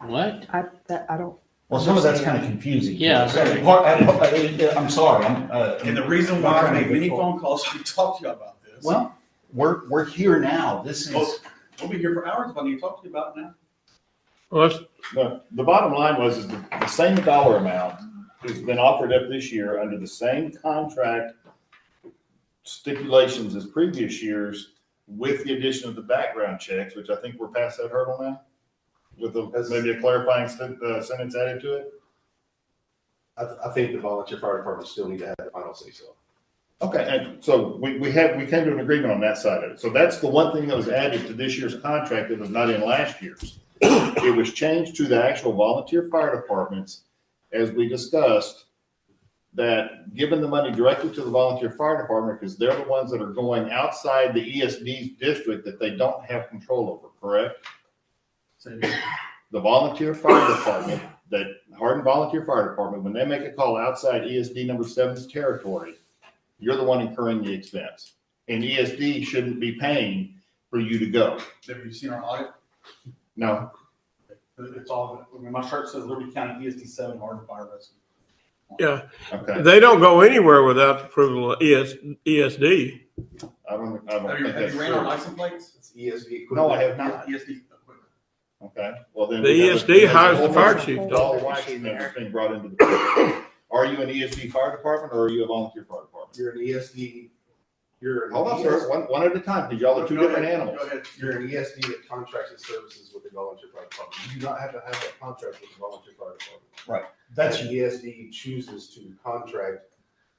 What? I don't. Well, some of that's kind of confusing. Yeah. I'm sorry. And the reason why I make many phone calls to talk to you about this. Well, we're here now. This is. We'll be here for hours if I need to talk to you about it now. Well, the bottom line was the same dollar amount has been offered up this year under the same contract stipulations as previous years with the addition of the background checks, which I think we're past that hurdle now, with maybe a clarifying sentence added to it. I think the volunteer fire department still need to have the final say so. Okay, and so we came to an agreement on that side of it. So that's the one thing that was added to this year's contract that was not in last year's. It was changed to the actual volunteer fire departments, as we discussed, that given the money directly to the volunteer fire department, because they're the ones that are going outside the ESD's district that they don't have control over, correct? The volunteer fire department, that Hardin Volunteer Fire Department, when they make a call outside ESD number 7's territory, you're the one incurring the expense. And ESD shouldn't be paying for you to go. Have you seen our audit? No. It's all, I mean, my shirt says Liberty County ESD 7 Hardin Fire Rescue. Yeah. Okay. They don't go anywhere without the approval of ESD. I don't Have think you that's ran on true. license plates? It's ESD equipment. No, I have not. ESD equipment. Okay, well then. The we have a- ESD there's a hires whole the fire bunch of chief, don't ball they? waxing that's being brought into the picture. Are you an ESD fire department or are you a volunteer fire department? You're an ESD, you're an Hold on, sir, one at a time, because y'all are two Go different ahead, animals. Go ahead. You're an ESD that contracts its services with the volunteer fire department. You do not have to have that contract with the volunteer fire department. Right. That's ESD chooses to contract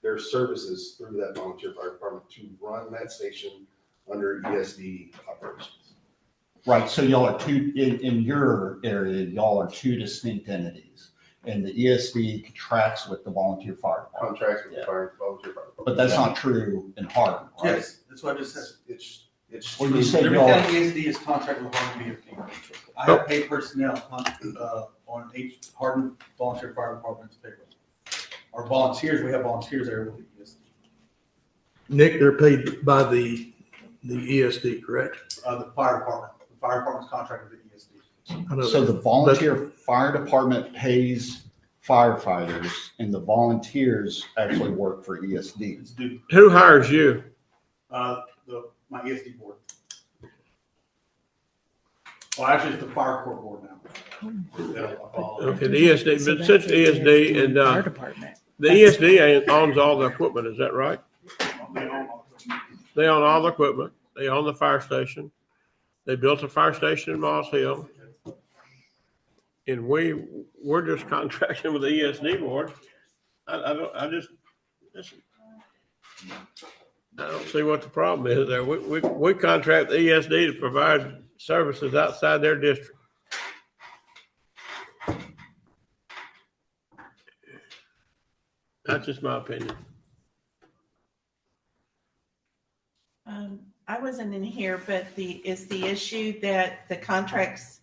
their services through that volunteer fire department to run that station under ESD operations. Right, so y'all are two, in your area, y'all are two distinct entities. And the ESD contracts with the volunteer fire department. Contracts with the volunteer fire department. But that's not true in Hardin, right? Yes, that's what I just said. It's. Well, you said Liberty y'all, County ESD is contracted with Hardin VFD. I have paid personnel on each Hardin volunteer fire department's payroll. Our volunteers, we have volunteers there with the ESD. Nick, they're paid by the ESD, correct? The fire department. The fire department's contracted with the ESD. I know so that. the volunteer fire department pays firefighters and the volunteers actually work for ESD. It's due. Who hires you? My ESD board. Well, actually, it's the fire court board now. Okay, the ESD, but since ESD and, Fire department. the ESD owns all the equipment, is that right? They own all the equipment. They own the fire station. They built a fire station in Moss Hill. And we're just contracting with the ESD board. I don't see what the problem is there. We contract the ESD to provide services outside their district. That's just my opinion. I wasn't in here, but is the issue that the contracts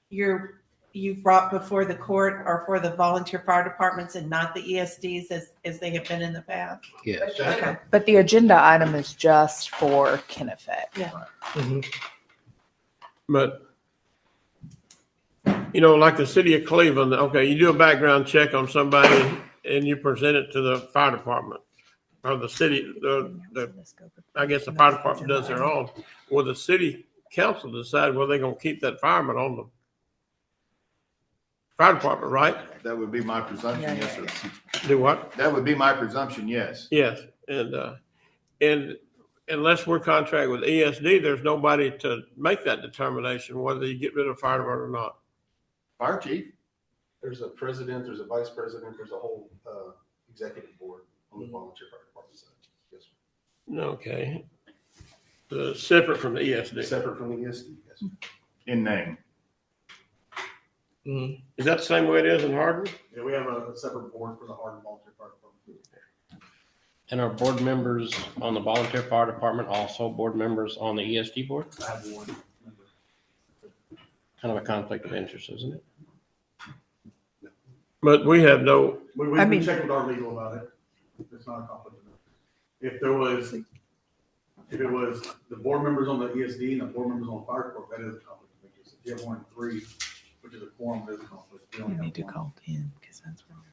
you've brought before the court are for the volunteer fire departments and not the ESDs as they have been in the past? Yes. Okay. But the agenda item is just for Kennebec. Yeah. Mm-hmm. But, you know, like the city of Cleveland, okay, you do a background check on somebody and you present it to the fire department or the city, I guess the fire department does their own. Well, the city council decide whether they're going to keep that fireman on the fire department, right? That would be my presumption, yes, sir. Do what? That would be my presumption, yes. Yes, and unless we're contracted with ESD, there's nobody to make that determination whether you get rid of a fire department or not. Fire chief. There's a president, there's a vice president, there's a whole executive board on the volunteer fire department side. Yes, sir. Okay. Separate from the ESD. Separate from the ESD, yes. In name. Mm-hmm. Is that the same way it is in Hardin? Yeah, we have a separate board for the Hardin volunteer fire department. And are board members on the volunteer fire department also board members on the ESD board? I have one member. Kind of a conflict of interest, isn't it? But we have no. We checked with our legal about it. It's not a conflict of interest. If it was the board members on the ESD and the board members on the fire department, that is a conflict of interest. If you have more than three, which is a quorum, it is a conflict. We only You have need to one. call in because that's wrong.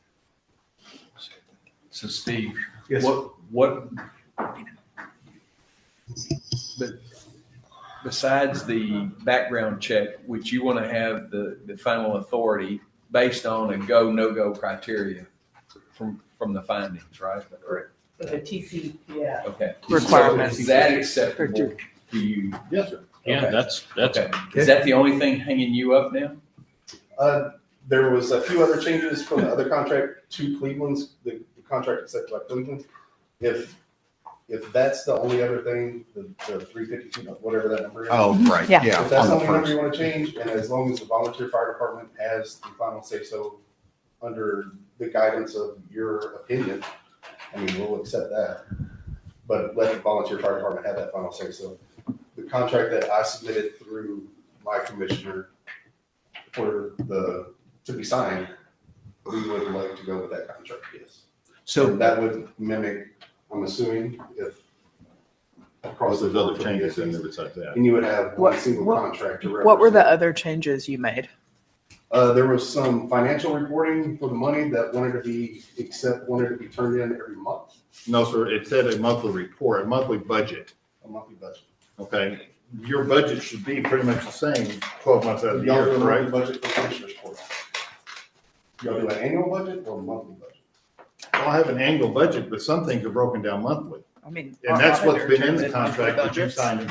So Steve, Yes. what, but besides the background check, which you want to have the final authority based on a go, no-go criteria from the findings, right? Correct. The TC, yeah. Okay. Requirements. So is that acceptable to you? Yes, sir. Yeah, Okay. that's Okay. Is that the only thing hanging you up now? There was a few other changes from the other contract to Cleveland's, the contract accepted by Cleveland. If that's the only other thing, the 352, whatever that number is. Oh, right, Yeah. yeah. If that's on the the only number first. you want to change, and as long as the volunteer fire department has the final say so under the guidance of your opinion, I mean, we'll accept that. But let the volunteer fire department have that final say so. The contract that I submitted through my commissioner to be signed, we would like to go with that contract, yes. So And that would mimic, I'm assuming, if across the There's other board for changes in ESDs, there besides that. and you would have one What- single what- contract to What were the represent. other changes you made? There was some financial reporting for the money that wanted to be turned in every month. No, sir, it said a monthly report, a monthly budget a monthly budget. Okay, your budget should be pretty much the same 12 months out of the Y'all year, do a monthly right? budget for commissioners court. Y'all do an annual budget or a monthly budget? Well, I have an annual budget, but some things are broken down monthly. I mean, And that's what's been in the contract that you signed in.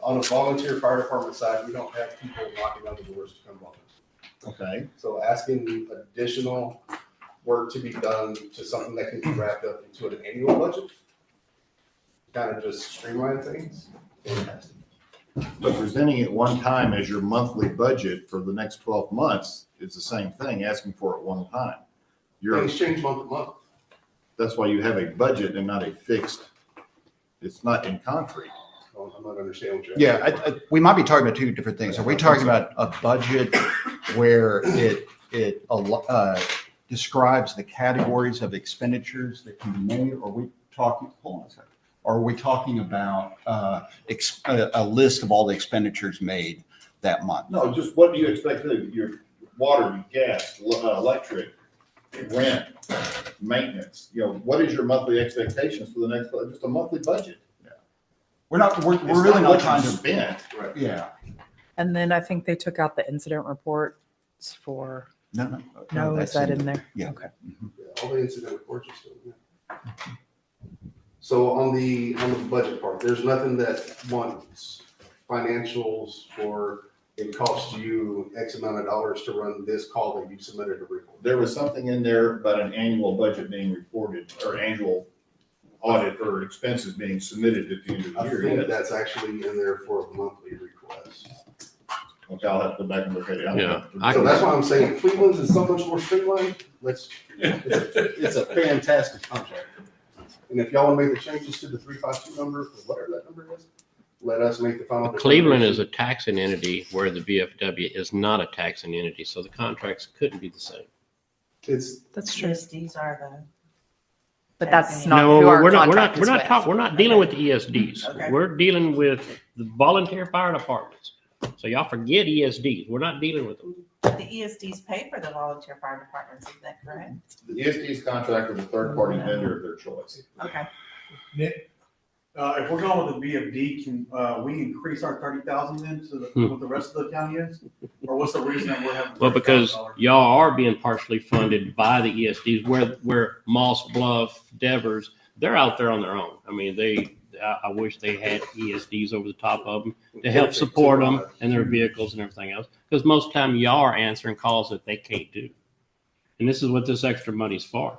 On a volunteer fire department side, we don't have people knocking on the doors to come volunteer. Okay, So asking additional work to be done to something that can be wrapped up into an annual budget, kind of just streamline things. but presenting it one time as your monthly budget for the next 12 months is the same thing, asking for it one time. Things change month to month. That's why you have a budget and not a fixed, it's not in concrete. I'm not understanding what you're. Yeah, we might be talking about two different things. Are we talking about a budget where it describes the categories of expenditures that can be made? Or are we talking, hold on a second. Or are we talking about a list of all the expenditures made that month? No, just what do you expect to do? Your water, your gas, electric, rent, maintenance, what is your monthly expectations for the next, just a monthly budget? We're really not trying to spend. Right. Yeah. And then I think they took out the incident reports for. No, is that in there? Yeah. Okay. All the incident reports are still, yeah. So on the budget part, there's nothing that wants financials for it costs you X amount of dollars to run this call that you submitted a report. There was something in there about an annual budget being reported or annual audit or expenses being submitted at the end of the I year. think Yes. that's actually in there for a monthly request. Okay, I'll have to go back and look at it. So that's why I'm saying Cleveland's is so much more streamlined. It's a fantastic contract. And if y'all want to make the changes to the 352 number, or whatever that number is, let us make the final. Cleveland is a taxing entity where the VFW is not a taxing entity, so the contracts couldn't be the same. That's true. ESDs are though. But that's not No, who our we're not contract is with. we're not dealing with the ESDs. Okay. We're dealing with the volunteer fire departments. So y'all forget ESDs. We're not dealing with them. But the ESDs pay for the volunteer fire departments, is that correct? The ESD's contract with a third-party vendor of their choice. Okay. Nick, if we're going with the VFD, can we increase our 30,000 then to what the rest of the county is? Or what's the reason that we're having? Well, because $30,000? y'all are being partially funded by the ESDs, where Moss Bluff, Devers, they're out there on their own. I mean, I wish they had ESDs over the top of them to help support them and their vehicles and everything else. Because most time y'all are answering calls that they can't do. And this is what this extra money's for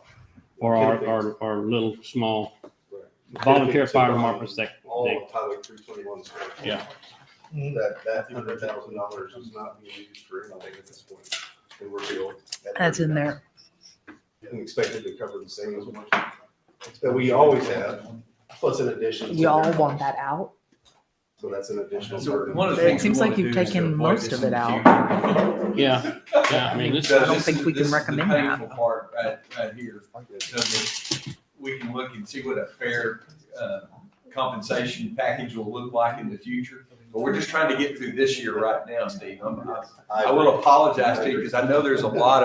our little small volunteer fire departments that. All of Highway 321. Yeah. That $100,000 is not being used for anything at this point. And we're still at That's in there. and expected to cover the same as much that we always have, plus an addition. to Y'all their want cost. that out? So that's an additional So burden. one of the It things seems we like wanna you've do is to taken avoid most this of it in the out. future. Yeah. I mean, this. I don't think we can recommend This that. is the painful part right here, so that we can look and see what a fair compensation package will look like in the future. But we're just trying to get through this year right now, Steve. I will apologize to you because I know there's a lot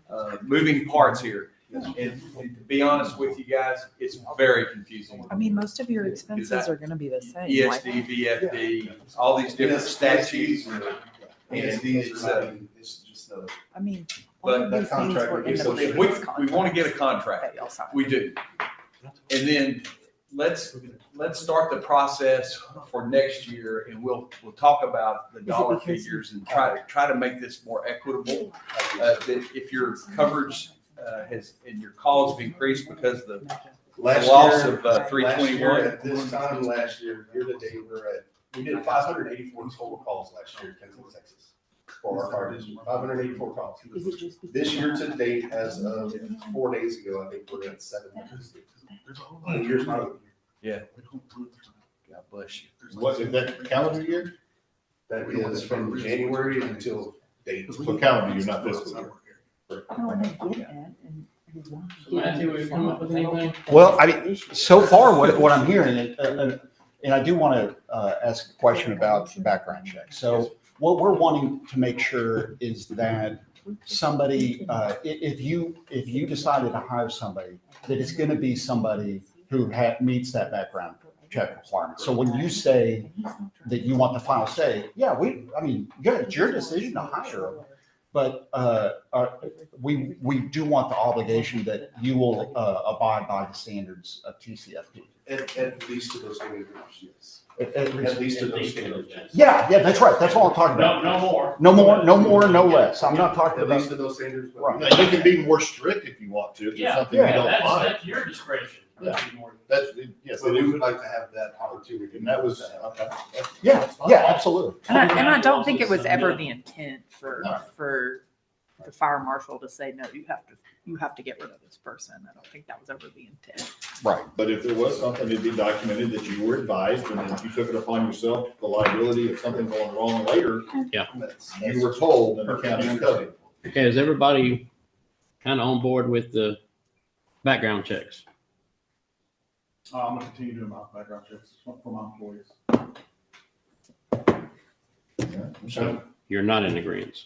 of moving parts here. And to be honest with you guys, it's very confusing. I mean, most of your expenses are gonna be the same. like- ESD, VFD, all these different statutes. And It's just a. I mean, But all of these things were in the we previous we contract want to get a that contract. y'all signed. We do. And then let's start the process for next year and we'll talk about the dollar figures and try to make this more equitable. That if your coverage has, and your calls have increased because the loss of 321. At this time last year, year to date, we did 584 total calls last year in Kenton, Texas. For our fire district, 584 calls. This year to date, as of 4 days ago, I think we're at 760. Year's not over. Yeah. God bless you. What is that, calendar year? That is from January until date. So calendar year, not fiscal year. Matthew, will you come up with anything? Well, I mean, so far, what I'm hearing, and I do want to ask a question about the background check. So what we're wanting to make sure is that somebody, if you decided to hire somebody, that it's going to be somebody who meets that background check requirements. So when you say that you want the final say, yeah, good, it's your decision to hire them. But we do want the obligation that you will abide by the standards of TCFP. At least to those standards, yes. At least to those standards. Yeah, that's right. That's all I'm talking about. No more. No more, no more, no less. I'm not talking At about. least to those standards. Right. Now, you can be more strict if you want to, if there's Yeah, something you don't like. that's your discretion. Yeah. That's, yes, So we would like to have that opportunity. and that was, okay. Yeah, yeah, absolutely. And I don't think it was ever the intent for the fire marshal to say, no, you have to get rid of this person. I don't think that was ever the intent. Right. But if there was something, it'd be documented that you were advised, and if you took it upon yourself, the liability of something going wrong later. Yeah. You were told, and the county covered. Okay, is everybody kind of on board with the background checks? I'm gonna continue doing my background checks for my employees. So you're not in agreement.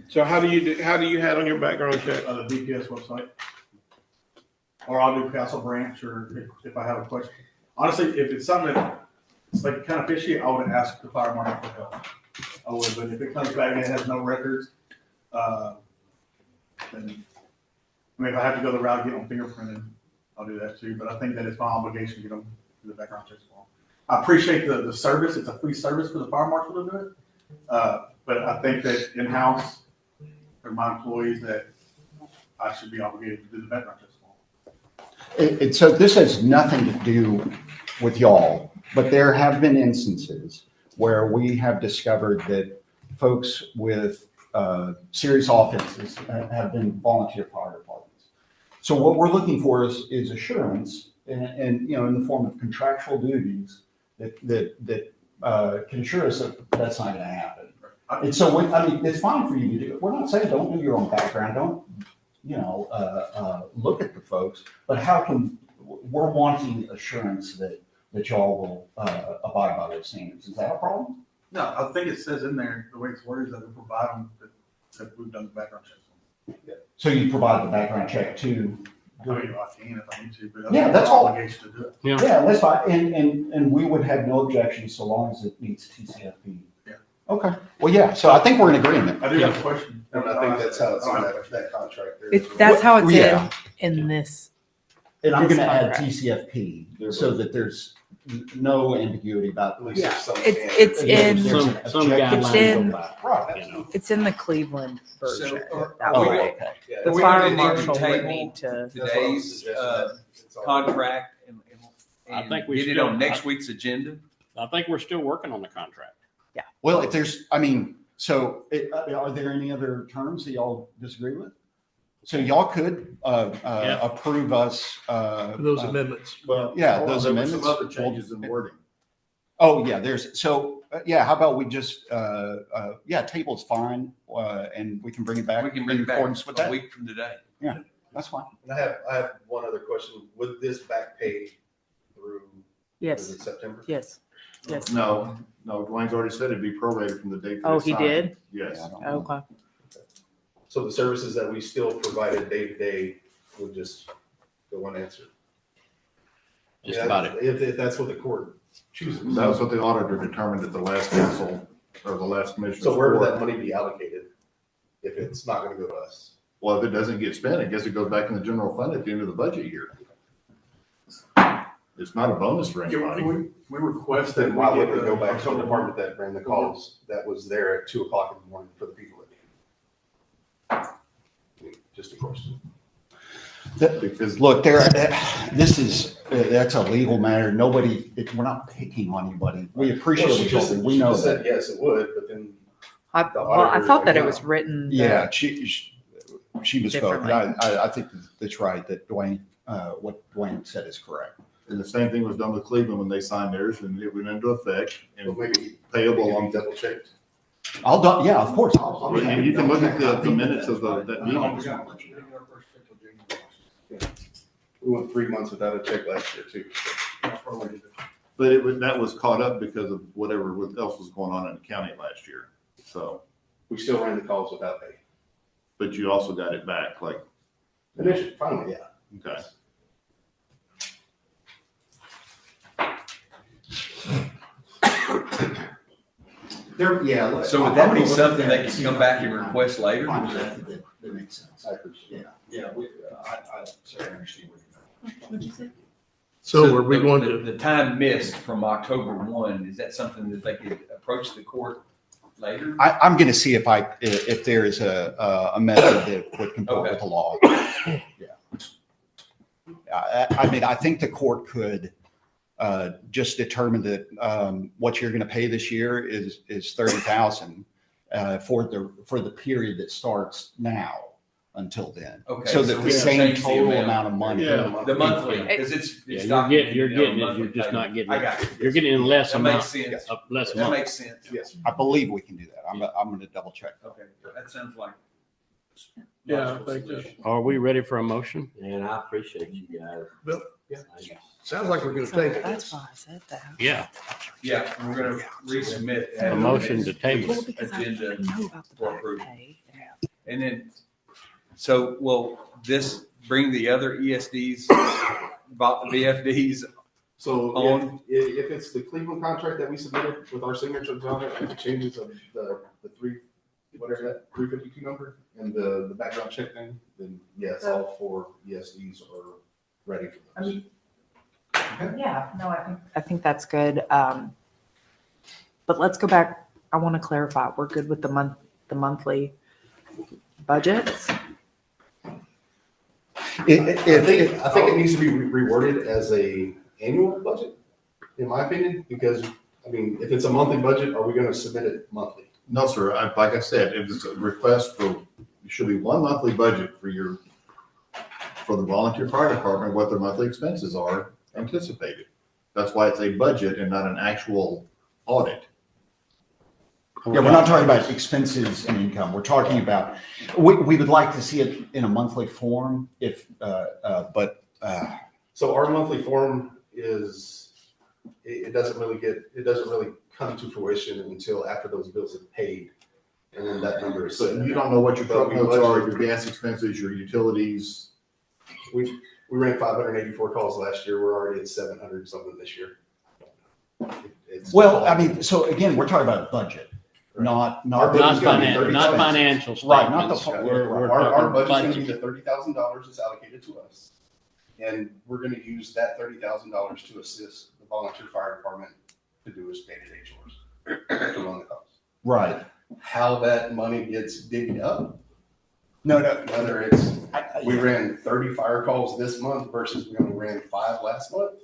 So how do you have on your background check? The DPS website. Or I'll do Castle Branch, or if I have a question. Honestly, if it's something that it's like kind of fishy, I would ask the fire marshal for help. I would, but if it comes back and it has no records, then, if I have to go the route, get them fingerprinted, I'll do that too. But I think that it's my obligation to get them to the background checks for them. I appreciate the service. It's a free service for the fire marshal to do it. But I think that in-house, for my employees, that I should be obligated to do the background checks for them. So this has nothing to do with y'all, but there have been instances where we have discovered that folks with serious offenses have been volunteer fire departments. So what we're looking for is assurance, and in the form of contractual duties that can assure us that that's not going to happen. And so it's fine for you to do it. We're not saying don't do your own background, don't look at the folks, but we're wanting assurance that y'all will abide by those standards. Is that a problem? No, I think it says in there, the way it's worded, that we provide them that we've done the background checks on. Yeah. So you provide the background check too? I can if I need to, but Yeah, that's all. Obligation to do it. Yeah, that's fine. And we would have no objections so long as it meets TCFP. Yeah. Okay. Well, yeah. So I think we're in agreement. I do have a question. And I think that's how it's in that contract there. That's how it's Yeah. in this. And I'm this going to add contract. TCFP so that there's no ambiguity about. Yeah, it's in Some guidelines. Right. It's in the Cleveland version. Okay. The fire marshal would need to. Today's contract I think we get it still- on next week's agenda. I think we're still working on the contract. Yeah. Well, if there's, are there any other terms that y'all disagree with? So y'all could approve us. Those amendments. Well, Yeah, hold on, those there were amendments. some other changes in wording. Oh, yeah, how about we just, table's fine, and we can bring it back. We can bring in it back accordance with a that. week from today. Yeah, that's fine. And I have one other question. Would this back pay through? Yes. Is it September? Yes. No, Dwayne's already said it'd be prorated from the date. that Oh, it's he signed. did? Yes. Okay. So the services that we still provided day to day would just go unanswered. Just about it. If that's what the court chooses. That was what the auditor determined at the last council, or the last commissioner's So where would court. that money be allocated if it's not gonna go to us? Well, if it doesn't get spent, I guess it goes back in the general fund at the end of the budget year. It's not a bonus for anybody. We request that Then we why get wouldn't it go the back to the October department that ran the calls that was there at 2:00 in the morning for the people that need? Just a question. Because Look, that's a legal matter. We're not picking on anybody. We appreciate Well, she each just other. We know said that. yes, it would, but then. I thought that it was written. Yeah, she misspoke. Differently. I think that's right, that what Dwayne said is correct. And the same thing was done with Cleveland when they signed theirs, and it went into effect and But maybe payable on. double checked. Yeah, of course. And you can look at the minutes of that meeting. We went 3 months without a check last year too. But that was caught up because of whatever else was going on in the county last year. So, We still ran the calls without pay. but you also got it back, like, Initially, finally, yeah. okay. Yeah. So would that be something they can come back and request later? That makes sense. I appreciate it. Yeah, I certainly understand what you're saying. What'd you say? So are we going to? The time missed from October 1, is that something that they could approach the court later? I'm going to see if there is a method that would comport with the law. I mean, I think the court could just determine that what you're going to pay this year is $30,000 for the period that starts now until then. Okay, so that so the we same change the total amount. amount of money. Yeah, the monthly, because it's Yeah, documented you're on getting a it. monthly You're just not payment. getting I it. got you. You're getting in less That amount. makes sense. Less That amount. makes sense. Yes. I believe we can do that. I'm going to double check. Okay, that sounds like. Yeah, I think that. Are we ready for a motion? And I appreciate you guys. Bill, yeah. Sounds like we're going to table That's this. why I said that. Yeah. Yeah, we're gonna resubmit. A motion to table. Well, because I Agenda didn't know about the for back approval. pay. And then, so will this bring the other ESDs, VFDs? So On. if it's the Cleveland contract that we submitted with our signatures on it, and the changes of the whatever that 352 number and the background check thing, then yes, all four ESDs are ready for those. Yeah, no, I think that's good. But let's go back. I want to clarify. We're good with the monthly budgets. I think it needs to be reworded as a annual budget, in my opinion, because I mean, if it's a monthly budget, are we going to submit it monthly? No, sir. Like I said, if it's a request for, it should be one monthly budget for the volunteer fire department, what their monthly expenses are anticipated. That's why it's a budget and not an actual audit. Yeah, we're not talking about expenses and income. We're talking about, we would like to see it in a monthly form So our monthly form is, it doesn't really come to fruition until after those bills are paid. And then that number is. So you don't know what your truck notes are, your gas expenses, your utilities. We ran 584 calls last year. We're already at 700 something this year. well, I mean, so again, we're talking about budget, not financial statements. Right, not the. Our budget's going to be the $30,000 that's allocated to us. And we're going to use that $30,000 to assist the volunteer fire department to do its day-to-day chores, to run the calls. Right. How that money gets divvied up. No. Whether it's, we ran 30 fire calls this month versus we only ran 5 last month.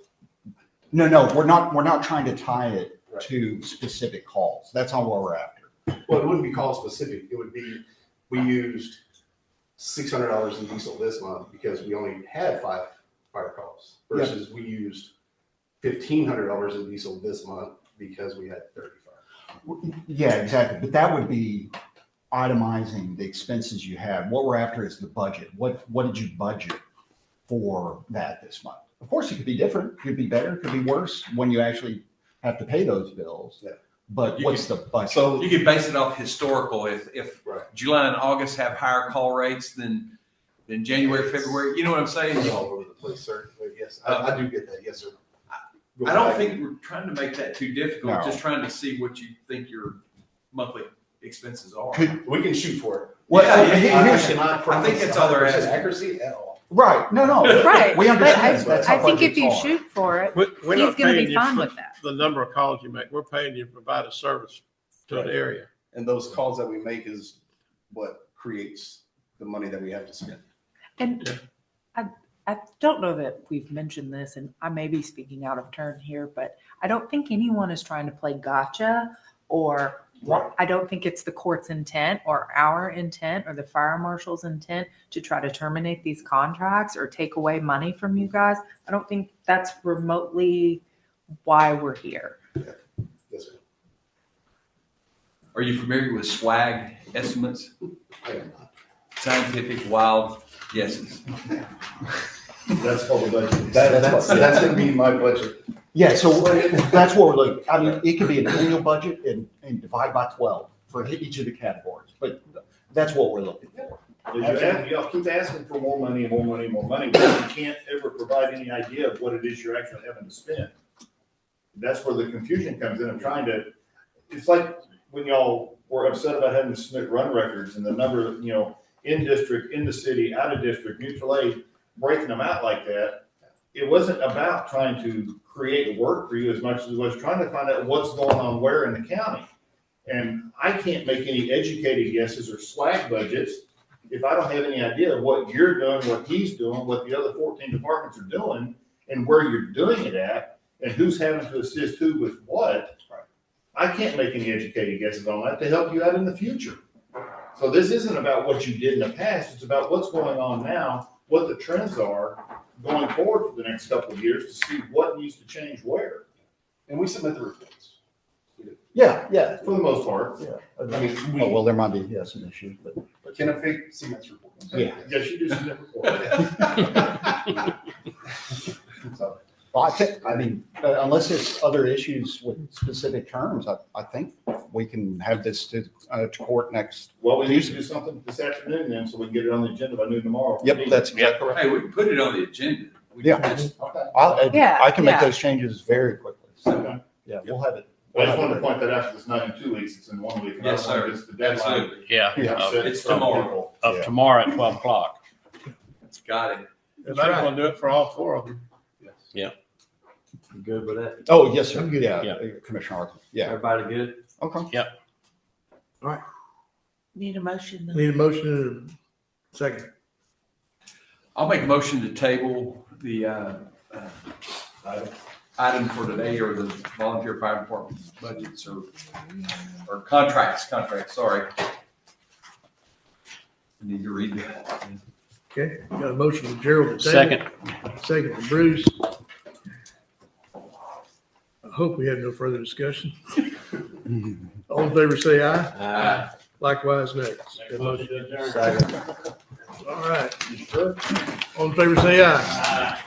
No, we're not trying to tie it to specific calls. That's not what we're after. Well, it wouldn't be call specific. It would be, we used $600 in diesel this month because we only had 5 fire calls versus we used $1,500 in diesel this month because we had 30 fire calls. Yeah, exactly. But that would be itemizing the expenses you have. What we're after is the budget. What did you budget for that this month? Of course, it could be different. It could be better. It could be worse when you actually have to pay those bills. Yeah. But what's the budget? So you can base it off historical. If July and August have higher call rates than January, February, you know what I'm saying? All over the place, sir. But yes, I do get that. Yes, sir. I don't think we're trying to make that too difficult. No. Just trying to see what you think your monthly expenses are. We can shoot for it. Well, I think that's all they're asking. Accuracy at all. Right. No. Right. We understand. But That's I how think if budgets you are. shoot for it, We're he's not going to paying be you fine for with that. the number of calls you make. We're paying you to provide a service to an area. And those calls that we make is what creates the money that we have to spend. And I don't know that we've mentioned this, and I may be speaking out of turn here, but I don't think anyone is trying to play gotcha, or I don't think it's the court's intent or our intent or the fire marshal's intent to try to terminate these contracts or take away money from you guys. I don't think that's remotely why we're here. Yes, sir. Are you familiar with SWAG estimates? I am not. Scientific wild guesses. That's what we're budgeting. That's going to be my budget. Yeah, so that's what we're looking. I mean, it could be an annual budget and divide by 12 for each of the categories, but that's what we're looking for. Y'all keep asking for more money and more money and more money, but you can't ever provide any idea of what it is you're actually having to spend. That's where the confusion comes in of trying to, it's like when y'all were upset about having to submit run records and the number of, in district, in the city, out of district, mutual aid, breaking them out like that, it wasn't about trying to create work for you as much as it was trying to find out what's going on where in the county. And I can't make any educated guesses or swag budgets if I don't have any idea of what you're doing, what he's doing, what the other 14 departments are doing, and where you're doing it at, and who's having to assist who with what. I can't make any educated guesses on that to help you out in the future. So this isn't about what you did in the past. It's about what's going on now, what the trends are going forward for the next couple of years to see what needs to change where. And we submit the reports. Yeah, for the most part. Yeah. I mean, Oh, well, there might be, some issues, but. Can a fake CMS report? Yeah. Yes, you do submit reports. So, Well, unless there's other issues with specific terms, I think we can have this to court next. Well, we need to do something this afternoon then, so we can get it on the agenda by noon tomorrow. Yep, that's exactly right. Hey, we can put it on the agenda. Yeah. Okay. I can make Yeah. those changes very quickly. So, Okay. yeah, we'll have it. Well, I just wanted to point that out, it's not in 2 weeks, it's in 1 week. Yes, sir. It's the deadline. Absolutely. Yeah. It's tomorrow. Of tomorrow at 12 o'clock. Got it. That's right. Gonna do it for all 4 of them. Yeah. You good with that? Oh, yes, sir. I'm good. Yeah, Commissioner Arthur. Yeah. Everybody good? Okay. Need a motion? then? Need a motion and a second. I'll make a motion to table the item for today, or the volunteer fire department budgets or contracts, sorry. I need to read that. Okay, got a motion from Gerald to table. Second from Bruce. I hope we have no further discussion. All in favor, say aye. Aye. Likewise, next. That motion- Second. All right. All in favor, say aye.